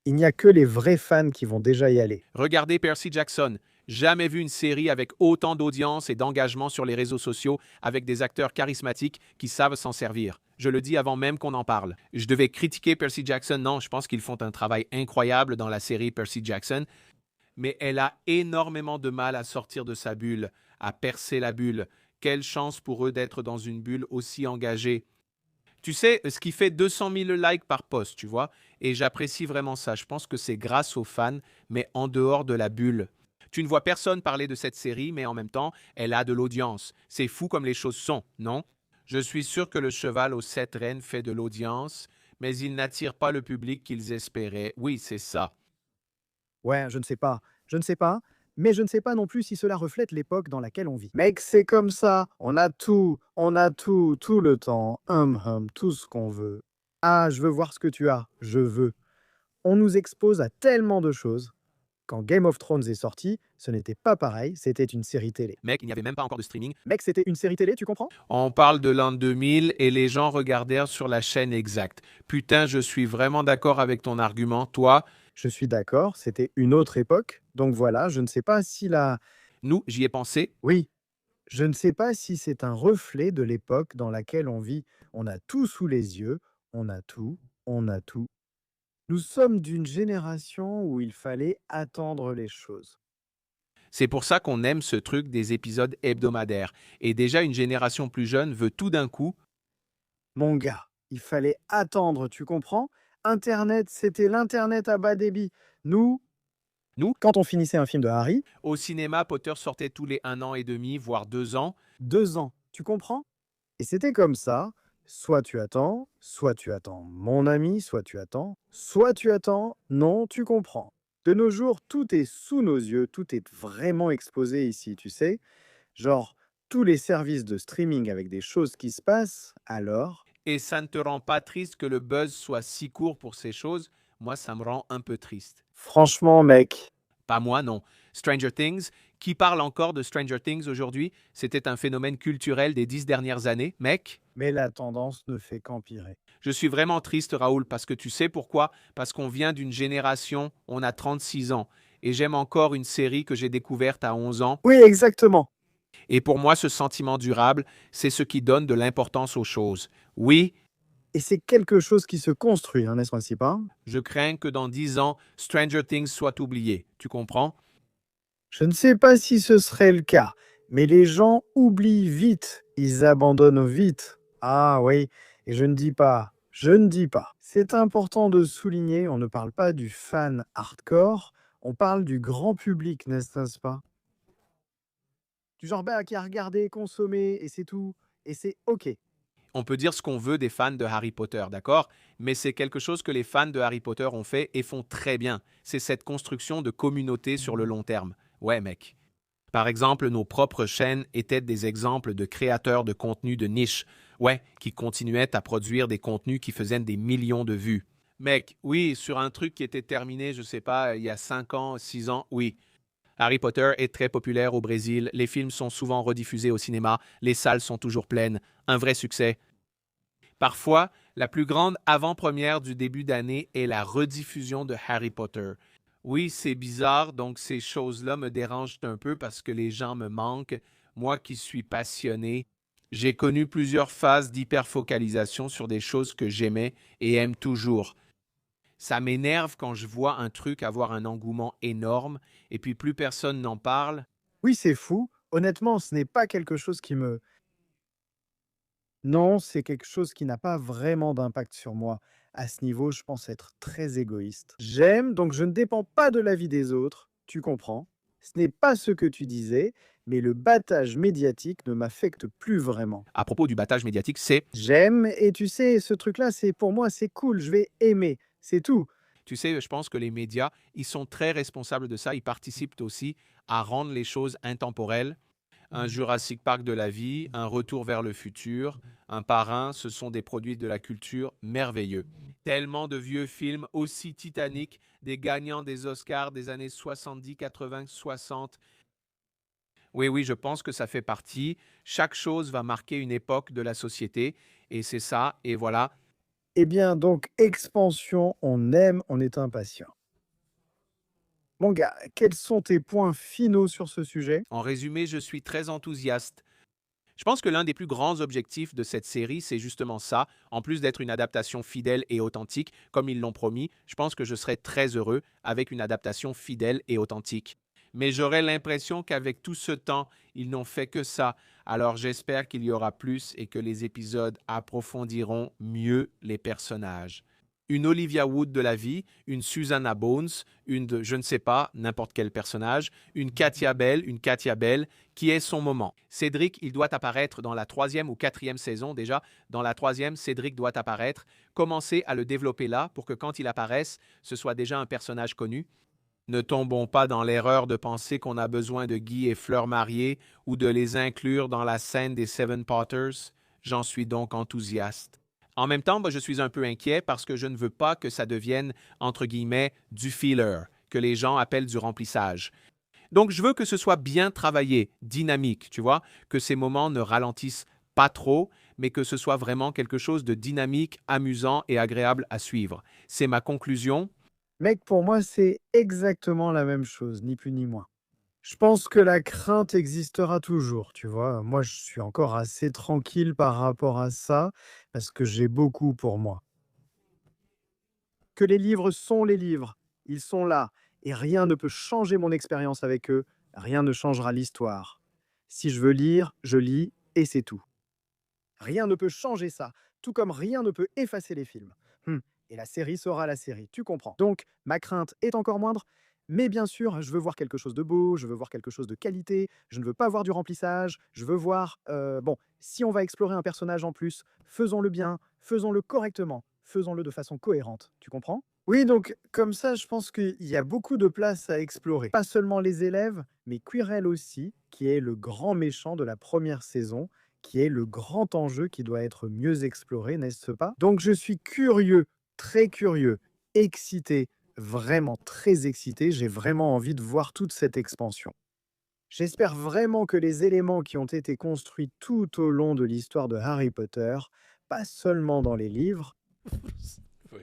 Il n'y a que les vrais fans qui vont déjà y aller. Regardez Percy Jackson. Jamais vu une série avec autant d'audience et d'engagement sur les réseaux sociaux avec des acteurs charismatiques qui savent s'en servir. Je le dis avant même qu'on en parle. Je devais critiquer Percy Jackson. Non, je pense qu'ils font un travail incroyable dans la série Percy Jackson. Mais elle a énormément de mal à sortir de sa bulle, à percer la bulle. Quelle chance pour eux d'être dans une bulle aussi engagée. Tu sais, ce qui fait 200 000 likes par post, tu vois, et j'apprécie vraiment ça. Je pense que c'est grâce aux fans, mais en dehors de la bulle. Tu ne vois personne parler de cette série, mais en même temps, elle a de l'audience. C'est fou comme les choses sont, non? Je suis sûr que le cheval aux 7 reines fait de l'audience, mais il n'attire pas le public qu'ils espéraient. Oui, c'est ça. Ouais, je ne sais pas. Je ne sais pas. Mais je ne sais pas non plus si cela reflète l'époque dans laquelle on vit. Mec, c'est comme ça. On a tout le temps. Tout ce qu'on veut. Ah, je veux voir ce que tu as. Je veux. On nous expose à tellement de choses. Quand Game of Thrones est sorti, ce n'était pas pareil, c'était une série télé. Mec, il n'y avait même pas encore de streaming. Mec, c'était une série télé, tu comprends? On parle de l'an 2000 et les gens regardèrent sur la chaîne exacte. Putain, je suis vraiment d'accord avec ton argument. Toi, Je suis d'accord, c'était une autre époque. Donc voilà, je ne sais pas si la... nous, j'y ai pensé. Oui, je ne sais pas si c'est un reflet de l'époque dans laquelle on vit. On a tout sous les yeux, on a tout, on a tout. Nous sommes d'une génération où il fallait attendre les choses. C'est pour ça qu'on aime ce truc des épisodes hebdomadaires. Et déjà, une génération plus jeune veut tout d'un coup. Mon gars, il fallait attendre, tu comprends? Internet, c'était l'Internet à bas débit. Nous, quand on finissait un film de Harry, Au cinéma, Potter sortait tous les 1 an et demi, voire 2 ans. 2 ans, tu comprends? Et c'était comme ça. Soit tu attends mon ami, soit tu attends, non, tu comprends. De nos jours, tout est sous nos yeux, tout est vraiment exposé ici, tu sais. Genre, tous les services de streaming avec des choses qui se passent, alors... Et ça ne te rend pas triste que le buzz soit si court pour ces choses? Moi, ça me rend un peu triste. Franchement, mec, Pas moi, non. Stranger Things, qui parle encore de Stranger Things aujourd'hui? C'était un phénomène culturel des 10 dernières années, mec. mais la tendance ne fait qu'empirer. Je suis vraiment triste, Raoul, parce que tu sais pourquoi? Parce qu'on vient d'une génération, on a 36 ans, et j'aime encore une série que j'ai découverte à 11 ans. Oui, exactement. Et pour moi, ce sentiment durable, c'est ce qui donne de l'importance aux choses. Oui, Et c'est quelque chose qui se construit, hein, n'est-ce pas? je crains que dans 10 ans, Stranger Things soit oublié. Tu comprends? Je ne sais pas si ce serait le cas, mais les gens oublient vite, ils abandonnent vite. Ah oui, et je ne dis pas. C'est important de souligner, on ne parle pas du fan hardcore, on parle du grand public, n'est-ce pas? Du genre bah, qui a regardé, consommé, et c'est tout, et c'est ok. On peut dire ce qu'on veut des fans de Harry Potter, d'accord? Mais c'est quelque chose que les fans de Harry Potter ont fait et font très bien. C'est cette construction de communauté sur le long terme. Ouais, mec. Par exemple, nos propres chaînes étaient des exemples de créateurs de contenu de niche, ouais, qui continuaient à produire des contenus qui faisaient des millions de vues. Mec, oui, sur un truc qui était terminé, je sais pas, il y a 5 ans, 6 ans, oui. Harry Potter est très populaire au Brésil, les films sont souvent rediffusés au cinéma, les salles sont toujours pleines, un vrai succès. Parfois, la plus grande avant-première du début d'année est la rediffusion de Harry Potter. Oui, c'est bizarre, donc ces choses-là me dérangent un peu parce que les gens me manquent. Moi qui suis passionné, j'ai connu plusieurs phases d'hyperfocalisation sur des choses que j'aimais et aime toujours. Ça m'énerve quand je vois un truc avoir un engouement énorme et puis plus personne n'en parle. Oui, c'est fou. Honnêtement, ce n'est pas quelque chose qui me... Non, c'est quelque chose qui n'a pas vraiment d'impact sur moi. À ce niveau, je pense être très égoïste. J'aime, donc je ne dépends pas de l'avis des autres, tu comprends. Ce n'est pas ce que tu disais, mais le battage médiatique ne m'affecte plus vraiment. À propos du battage médiatique, c'est, J'aime, et tu sais, ce truc-là, c'est pour moi, c'est cool, je vais aimer, c'est tout. tu sais, je pense que les médias, ils sont très responsables de ça. Ils participent aussi à rendre les choses intemporelles. Un Jurassic Park de la vie, un Retour vers le futur, un Parrain, ce sont des produits de la culture merveilleux. Tellement de vieux films aussi titaniques, des gagnants des Oscars des années 70, 80, 60. Oui, oui, je pense que ça fait partie. Chaque chose va marquer une époque de la société et c'est ça. Et voilà. Eh bien, donc, expansion, on aime, on est impatient. Mon gars, quels sont tes points finaux sur ce sujet? En résumé, je suis très enthousiaste. Je pense que l'un des plus grands objectifs de cette série, c'est justement ça. En plus d'être une adaptation fidèle et authentique, comme ils l'ont promis, je pense que je serais très heureux avec une adaptation fidèle et authentique. Mais j'aurais l'impression qu'avec tout ce temps, ils n'ont fait que ça. Alors j'espère qu'il y aura plus et que les épisodes approfondiront mieux les personnages. Une Olivia Wood de la vie, une Susanna Bones, une de je ne sais pas, n'importe quel personnage, une Katia Bell, qui est son moment. Cédric, il doit apparaître dans la 3e ou 4e saison déjà. Dans la 3e, Cédric doit apparaître. Commencez à le développer là pour que quand il apparaisse, ce soit déjà un personnage connu. Ne tombons pas dans l'erreur de penser qu'on a besoin de Guy et Fleur mariés ou de les inclure dans la scène des Seven Potters. J'en suis donc enthousiaste. En même temps, je suis un peu inquiet parce que je ne veux pas que ça devienne, entre guillemets, du filler, que les gens appellent du remplissage. Donc, je veux que ce soit bien travaillé, dynamique, tu vois, que ces moments ne ralentissent pas trop, mais que ce soit vraiment quelque chose de dynamique, amusant et agréable à suivre. C'est ma conclusion. Mec, pour moi, c'est exactement la même chose, ni plus ni moins. Je pense que la crainte existera toujours, tu vois. Moi, je suis encore assez tranquille par rapport à ça, parce que j'ai beaucoup pour moi. Que les livres sont les livres, ils sont là, et rien ne peut changer mon expérience avec eux, rien ne changera l'histoire. Si je veux lire, je lis, et c'est tout. Rien ne peut changer ça, tout comme rien ne peut effacer les films. Et la série sera la série, tu comprends. Donc, ma crainte est encore moindre, mais bien sûr, je veux voir quelque chose de beau, je veux voir quelque chose de qualité, je ne veux pas voir du remplissage, je veux voir... bon, si on va explorer un personnage en plus, faisons-le bien, faisons-le correctement, faisons-le de façon cohérente, tu comprends? Oui, donc comme ça, je pense qu'il y a beaucoup de place à explorer. Pas seulement les élèves, mais Quirrell aussi, qui est le grand méchant de la première saison, qui est le grand enjeu qui doit être mieux exploré, n'est-ce pas? Donc je suis curieux, très curieux, excité, vraiment très excité. J'ai vraiment envie de voir toute cette expansion. J'espère vraiment que les éléments qui ont été construits tout au long de l'histoire de Harry Potter, pas seulement dans les livres, Oui.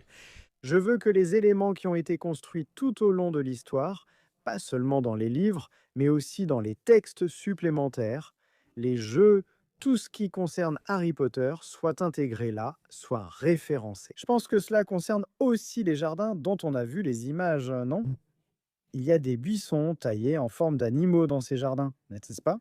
je veux que les éléments qui ont été construits tout au long de l'histoire, pas seulement dans les livres, mais aussi dans les textes supplémentaires, les jeux, tout ce qui concerne Harry Potter, soit intégré là, soit référencé. Je pense que cela concerne aussi les jardins dont on a vu les images, non? Il y a des buissons taillés en forme d'animaux dans ces jardins, n'est-ce pas?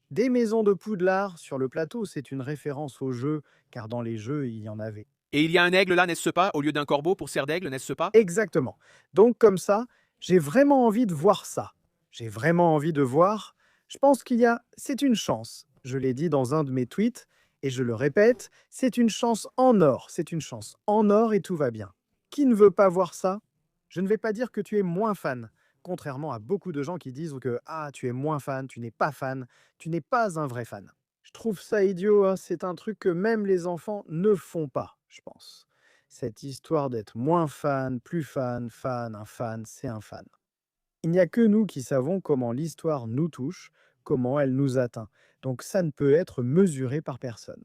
Des maisons de Poudlard sur le plateau, c'est une référence au jeu, car dans les jeux, il y en avait. Et il y a un aigle là, n'est-ce pas, au lieu d'un corbeau pour serre d'aigle, n'est-ce pas? Exactement. Donc comme ça, j'ai vraiment envie de voir ça. J'ai vraiment envie de voir. Je pense qu'il y a, c'est une chance. Je l'ai dit dans un de mes tweets et je le répète, c'est une chance en or. C'est une chance en or et tout va bien. Qui ne veut pas voir ça? Je ne vais pas dire que tu es moins fan, contrairement à beaucoup de gens qui disent que ah, tu es moins fan, tu n'es pas fan, tu n'es pas un vrai fan. Je trouve ça idiot, hein. C'est un truc que même les enfants ne font pas, je pense. Cette histoire d'être moins fan, plus fan, fan, un fan, c'est un fan. Il n'y a que nous qui savons comment l'histoire nous touche, comment elle nous atteint. Donc ça ne peut être mesuré par personne.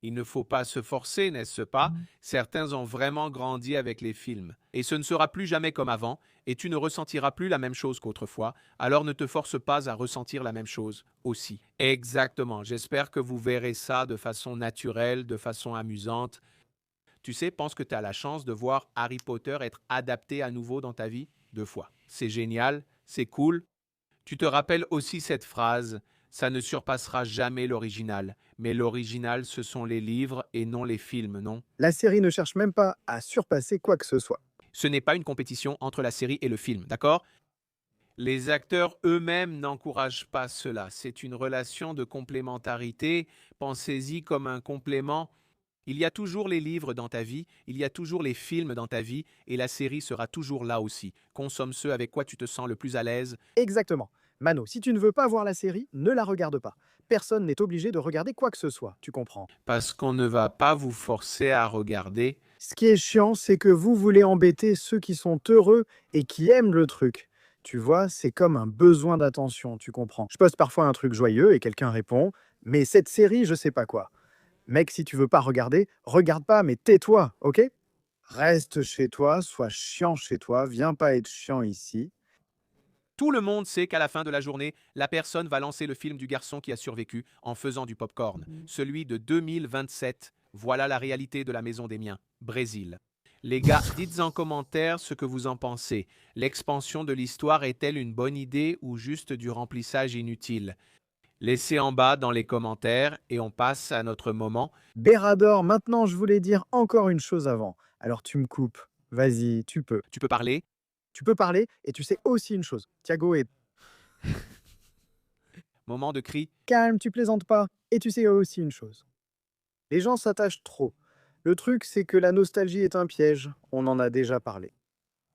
Il ne faut pas se forcer, n'est-ce pas? Certains ont vraiment grandi avec les films. Et ce ne sera plus jamais comme avant, et tu ne ressentiras plus la même chose qu'autrefois, alors ne te force pas à ressentir la même chose aussi. Exactement, j'espère que vous verrez ça de façon naturelle, de façon amusante. Tu sais, pense que tu as la chance de voir Harry Potter être adapté à nouveau dans ta vie 2 fois. C'est génial, c'est cool. Tu te rappelles aussi cette phrase, ça ne surpassera jamais l'original, mais l'original ce sont les livres et non les films, non? La série ne cherche même pas à surpasser quoi que ce soit. Ce n'est pas une compétition entre la série et le film, d'accord? Les acteurs eux-mêmes n'encouragent pas cela. C'est une relation de complémentarité. Pensez-y comme un complément. Il y a toujours les livres dans ta vie, il y a toujours les films dans ta vie, et la série sera toujours là aussi. Consomme ce avec quoi tu te sens le plus à l'aise. Exactement. Mano, si tu ne veux pas voir la série, ne la regarde pas. Personne n'est obligé de regarder quoi que ce soit, tu comprends. Parce qu'on ne va pas vous forcer à regarder. Ce qui est chiant, c'est que vous voulez embêter ceux qui sont heureux et qui aiment le truc. Tu vois, c'est comme un besoin d'attention, tu comprends. Je poste parfois un truc joyeux et quelqu'un répond, mais cette série, je sais pas quoi. Mec, si tu veux pas regarder, regarde pas, mais tais-toi, ok? Reste chez toi, sois chiant chez toi, viens pas être chiant ici. Tout le monde sait qu'à la fin de la journée, la personne va lancer le film du garçon qui a survécu en faisant du popcorn. Celui de 2027. Voilà la réalité de la maison des miens. Brésil. Les gars, dites en commentaire ce que vous en pensez. L'expansion de l'histoire est-elle une bonne idée ou juste du remplissage inutile? Laissez en bas dans les commentaires et on passe à notre moment. Bérador, maintenant je voulais dire encore une chose avant. Alors tu me coupes. Vas-y, tu peux. Tu peux parler? Tu peux parler et tu sais aussi une chose. Thiago est Moment de cri. calme, tu plaisantes pas. Et tu sais aussi une chose. Les gens s'attachent trop. Le truc, c'est que la nostalgie est un piège. On en a déjà parlé.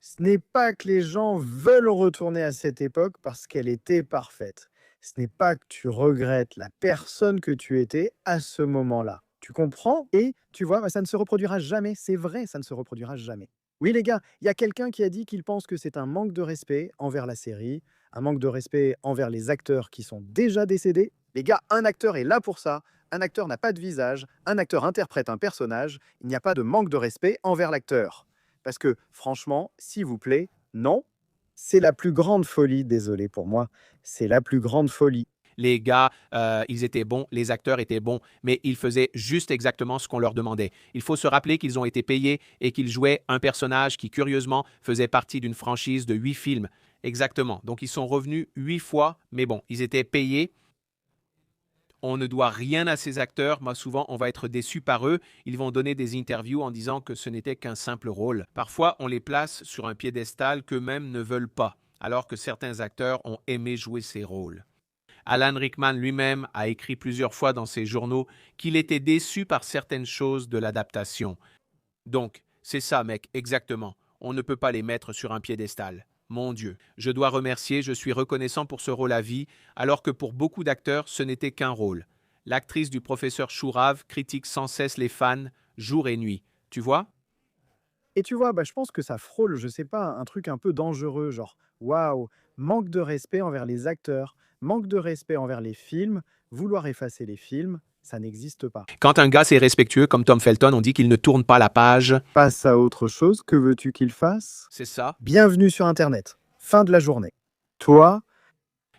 Ce n'est pas que les gens veulent retourner à cette époque parce qu'elle était parfaite. Ce n'est pas que tu regrettes la personne que tu étais à ce moment-là. Tu comprends? Et tu vois, bah, ça ne se reproduira jamais. C'est vrai, ça ne se reproduira jamais. Oui, les gars, il y a quelqu'un qui a dit qu'il pense que c'est un manque de respect envers la série, un manque de respect envers les acteurs qui sont déjà décédés. Les gars, un acteur est là pour ça. Un acteur n'a pas de visage. Un acteur interprète un personnage. Il n'y a pas de manque de respect envers l'acteur. Parce que, franchement, s'il vous plaît, non, c'est la plus grande folie, désolé pour moi, c'est la plus grande folie. Les gars, ils étaient bons, les acteurs étaient bons, mais ils faisaient juste exactement ce qu'on leur demandait. Il faut se rappeler qu'ils ont été payés et qu'ils jouaient un personnage qui, curieusement, faisait partie d'une franchise de 8 films. Exactement. Donc, ils sont revenus 8 fois, mais bon, ils étaient payés. On ne doit rien à ces acteurs. Moi, souvent, on va être déçu par eux. Ils vont donner des interviews en disant que ce n'était qu'un simple rôle. Parfois, on les place sur un piédestal qu'eux-mêmes ne veulent pas, alors que certains acteurs ont aimé jouer ces rôles. Alan Rickman lui-même a écrit plusieurs fois dans ses journaux qu'il était déçu par certaines choses de l'adaptation. Donc, c'est ça, mec, exactement. On ne peut pas les mettre sur un piédestal. Mon Dieu, je dois remercier, je suis reconnaissant pour ce rôle à vie, alors que pour beaucoup d'acteurs, ce n'était qu'un rôle. L'actrice du professeur Chourave critique sans cesse les fans, jour et nuit. Tu vois? Et tu vois, je pense que ça frôle, je sais pas, un truc un peu dangereux, genre, waouh, manque de respect envers les acteurs, manque de respect envers les films, vouloir effacer les films, ça n'existe pas. Quand un gars c'est respectueux comme Tom Felton, on dit qu'il ne tourne pas la page. Passe à autre chose, que veux-tu qu'il fasse? C'est ça. Bienvenue sur Internet. Fin de la journée. Toi,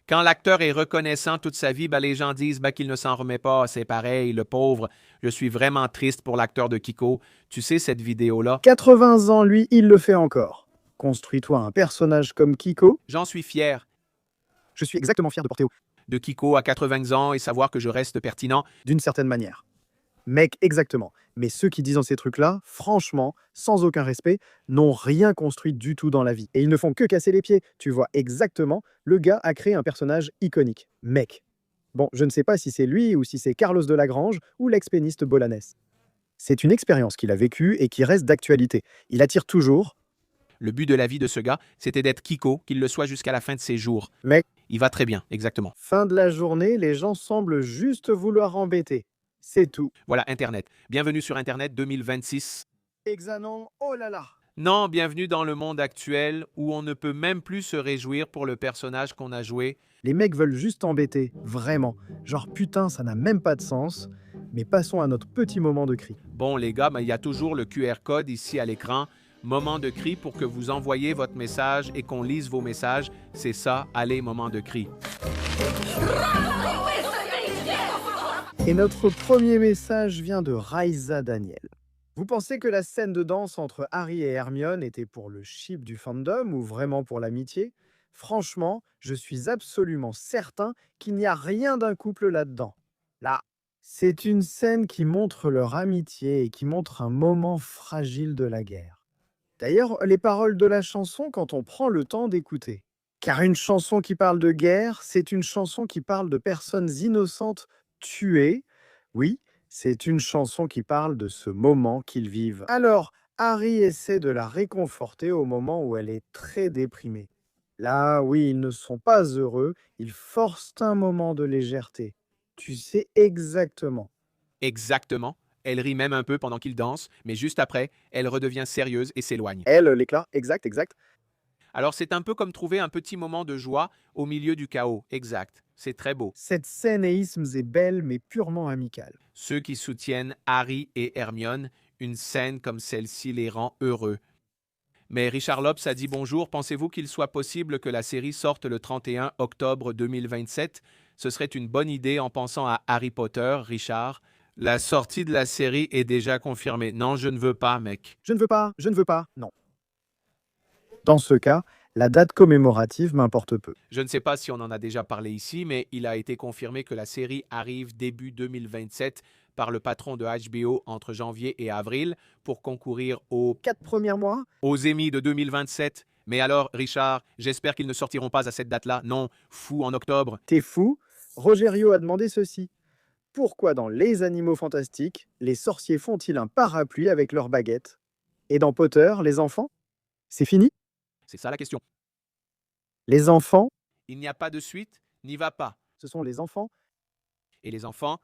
Quand l'acteur est reconnaissant toute sa vie, les gens disent qu'il ne s'en remet pas, c'est pareil, le pauvre. Je suis vraiment triste pour l'acteur de Kiko. Tu sais cette vidéo-là? 80 ans, lui, il le fait encore. Construis-toi un personnage comme Kiko. J'en suis fier Je suis exactement fier de porter de Kiko à 80 ans et savoir que je reste pertinent. d'une certaine manière. Mec, exactement. Mais ceux qui disent ces trucs-là, franchement, sans aucun respect, n'ont rien construit du tout dans la vie. Et ils ne font que casser les pieds. Tu vois exactement, le gars a créé un personnage iconique. Mec. Bon, je ne sais pas si c'est lui ou si c'est Carlos de Lagrange ou l'ex-péniste Bolanès. C'est une expérience qu'il a vécue et qui reste d'actualité. Il attire toujours. Le but de la vie de ce gars, c'était d'être Kiko, qu'il le soit jusqu'à la fin de ses jours. Mec, Il va très bien, exactement. fin de la journée, les gens semblent juste vouloir embêter. C'est tout. Voilà, Internet. Bienvenue sur Internet 2026. Examen, oh là là. Non, bienvenue dans le monde actuel où on ne peut même plus se réjouir pour le personnage qu'on a joué. Les mecs veulent juste embêter, vraiment. Genre putain, ça n'a même pas de sens. Mais passons à notre petit moment de cri. Bon, les gars, il y a toujours le QR code ici à l'écran. Moment de cri pour que vous envoyiez votre message et qu'on lise vos messages. C'est ça, allez, moment de cri. Et notre premier message vient de Raisa Daniel. Vous pensez que la scène de danse entre Harry et Hermione était pour le ship du fandom ou vraiment pour l'amitié? Franchement, je suis absolument certain qu'il n'y a rien d'un couple là-dedans. Là, c'est une scène qui montre leur amitié et qui montre un moment fragile de la guerre. D'ailleurs, les paroles de la chanson quand on prend le temps d'écouter. Car une chanson qui parle de guerre, c'est une chanson qui parle de personnes innocentes tuées. Oui, c'est une chanson qui parle de ce moment qu'ils vivent. Alors, Harry essaie de la réconforter au moment où elle est très déprimée. Là, oui, ils ne sont pas heureux, ils forcent un moment de légèreté. Tu sais exactement. Exactement. Elle rit même un peu pendant qu'il danse, mais juste après, elle redevient sérieuse et s'éloigne. Elle, l'éclat, exact, exact. Alors c'est un peu comme trouver un petit moment de joie au milieu du chaos. Exact. C'est très beau. Cette scène est belle, mais purement amicale. Ceux qui soutiennent Harry et Hermione, une scène comme celle-ci les rend heureux. Mais Richard Lopes a dit bonjour. Pensez-vous qu'il soit possible que la série sorte le 31 octobre 2027? Ce serait une bonne idée en pensant à Harry Potter, Richard. La sortie de la série est déjà confirmée. Non, je ne veux pas, mec. Je ne veux pas, non. Dans ce cas, la date commémorative m'importe peu. Je ne sais pas si on en a déjà parlé ici, mais il a été confirmé que la série arrive début 2027 par le patron de HBO entre janvier et avril pour concourir aux 4 premiers mois? Emmy de 2027. Mais alors, Richard, j'espère qu'ils ne sortiront pas à cette date-là. Non, fou en octobre. T'es fou? Rogerio a demandé ceci. Pourquoi dans Les Animaux Fantastiques, les sorciers font-ils un parapluie avec leurs baguettes? Et dans Potter, les enfants? C'est fini? C'est ça la question. Les enfants, Il n'y a pas de suite, n'y va pas. ce sont les enfants? Et les enfants,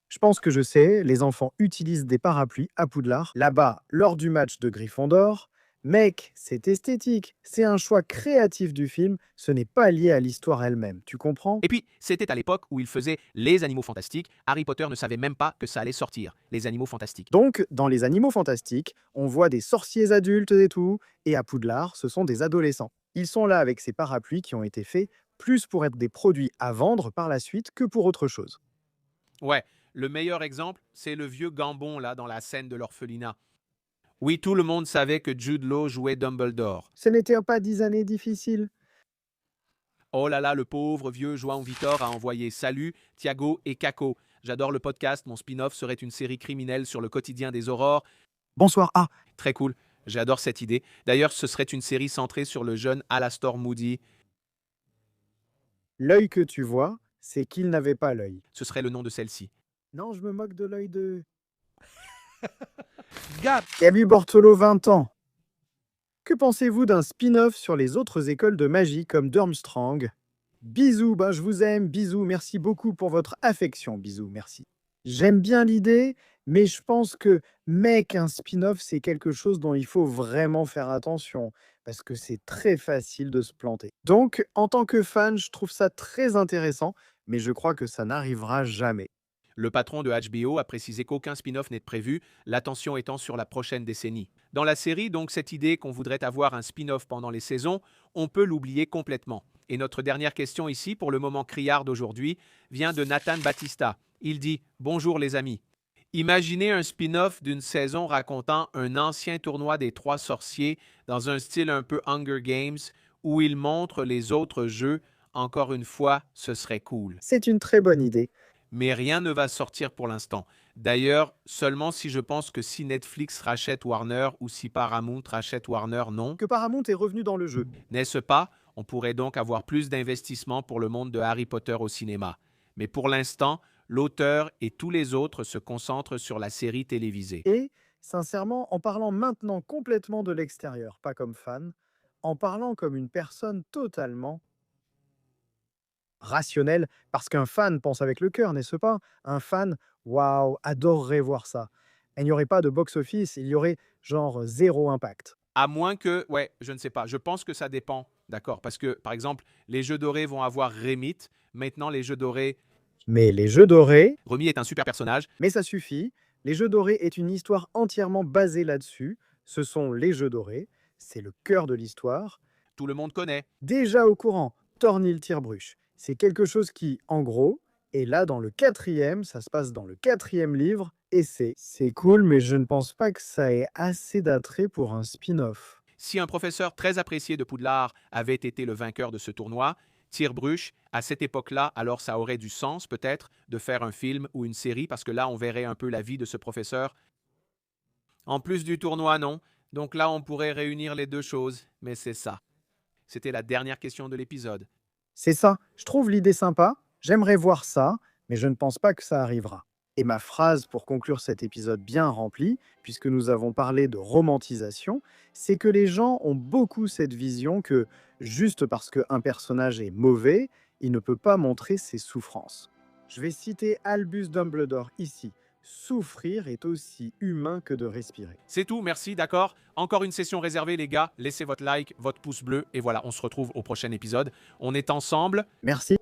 Je pense que je sais, les enfants utilisent des parapluies à Poudlard, là-bas, lors du match de Gryffondor. Mec, c'est esthétique, c'est un choix créatif du film, ce n'est pas lié à l'histoire elle-même, tu comprends? et puis, c'était à l'époque où il faisait Les Animaux Fantastiques. Harry Potter ne savait même pas que ça allait sortir, Les Animaux Fantastiques. Donc, dans Les Animaux Fantastiques, on voit des sorciers adultes et tout, et à Poudlard, ce sont des adolescents. Ils sont là avec ces parapluies qui ont été faits plus pour être des produits à vendre par la suite que pour autre chose. Ouais, le meilleur exemple, c'est le vieux Gambon, là, dans la scène de l'orphelinat. Oui, tout le monde savait que Jude Law jouait Dumbledore. Ce n'était pas 10 années difficiles. Oh là là, le pauvre vieux João Vitor a envoyé salut, Thiago et Caco. J'adore le podcast, mon spin-off serait une série criminelle sur le quotidien des aurores. Bonsoir, ah, Très cool, j'adore cette idée. D'ailleurs, ce serait une série centrée sur le jeune Alastor Moody. l'œil que tu vois, c'est qu'il n'avait pas l'œil. Ce serait le nom de celle-ci. Non, je me moque de l'œil de... Gab, Gabi Bortolo, 20 ans. Que pensez-vous d'un spin-off sur les autres écoles de magie comme Durmstrang? Bisous, ben je vous aime, bisous, merci beaucoup pour votre affection, bisous, merci. J'aime bien l'idée, mais je pense que mec, un spin-off, c'est quelque chose dont il faut vraiment faire attention, parce que c'est très facile de se planter. Donc, en tant que fan, je trouve ça très intéressant, mais je crois que ça n'arrivera jamais. Le patron de HBO a précisé qu'aucun spin-off n'est prévu, l'attention étant sur la prochaine décennie. Dans la série, donc, cette idée qu'on voudrait avoir un spin-off pendant les saisons, on peut l'oublier complètement. Et notre dernière question ici, pour le moment criard d'aujourd'hui, vient de Nathan Batista. Il dit « Bonjour les amis ». Imaginez un spin-off d'une saison racontant un ancien tournoi des trois sorciers dans un style un peu Hunger Games où il montre les autres jeux. Encore une fois, ce serait cool. C'est une très bonne idée. Mais rien ne va sortir pour l'instant. D'ailleurs, seulement si je pense que si Netflix rachète Warner ou si Paramount rachète Warner, non. Que Paramount est revenu dans le jeu. N'est-ce pas? On pourrait donc avoir plus d'investissement pour le monde de Harry Potter au cinéma. Mais pour l'instant, l'auteur et tous les autres se concentrent sur la série télévisée. Et, sincèrement, en parlant maintenant complètement de l'extérieur, pas comme fan, en parlant comme une personne totalement rationnelle, parce qu'un fan pense avec le cœur, n'est-ce pas? Un fan, waouh, adorerait voir ça. Il n'y aurait pas de box-office, il y aurait genre zéro impact. À moins que, ouais, je ne sais pas. Je pense que ça dépend, d'accord? Parce que, par exemple, les jeux dorés vont avoir Remit. Maintenant, les jeux dorés, Mais les jeux dorés, Remy est un super personnage. mais ça suffit. Les jeux dorés est une histoire entièrement basée là-dessus. Ce sont les jeux dorés, c'est le cœur de l'histoire. Tout le monde connaît. Déjà au courant, Thornhill Tire-Bruche. C'est quelque chose qui, en gros, est là dans le 4e, ça se passe dans le 4e livre, et c'est cool, mais je ne pense pas que ça ait assez d'attrait pour un spin-off. Si un professeur très apprécié de Poudlard avait été le vainqueur de ce tournoi, Tire-Bruche, à cette époque-là, alors ça aurait du sens peut-être de faire un film ou une série parce que là, on verrait un peu la vie de ce professeur. En plus du tournoi, non. Donc là, on pourrait réunir les deux choses, mais c'est ça. C'était la dernière question de l'épisode. C'est ça, je trouve l'idée sympa, j'aimerais voir ça, mais je ne pense pas que ça arrivera. Et ma phrase pour conclure cet épisode bien rempli, puisque nous avons parlé de romantisation, c'est que les gens ont beaucoup cette vision que, juste parce qu'un personnage est mauvais, il ne peut pas montrer ses souffrances. Je vais citer Albus Dumbledore ici. Souffrir est aussi humain que de respirer. C'est tout, merci, d'accord. Encore une session réservée, les gars. Laissez votre like, votre pouce bleu, et voilà, on se retrouve au prochain épisode. On est ensemble. Merci.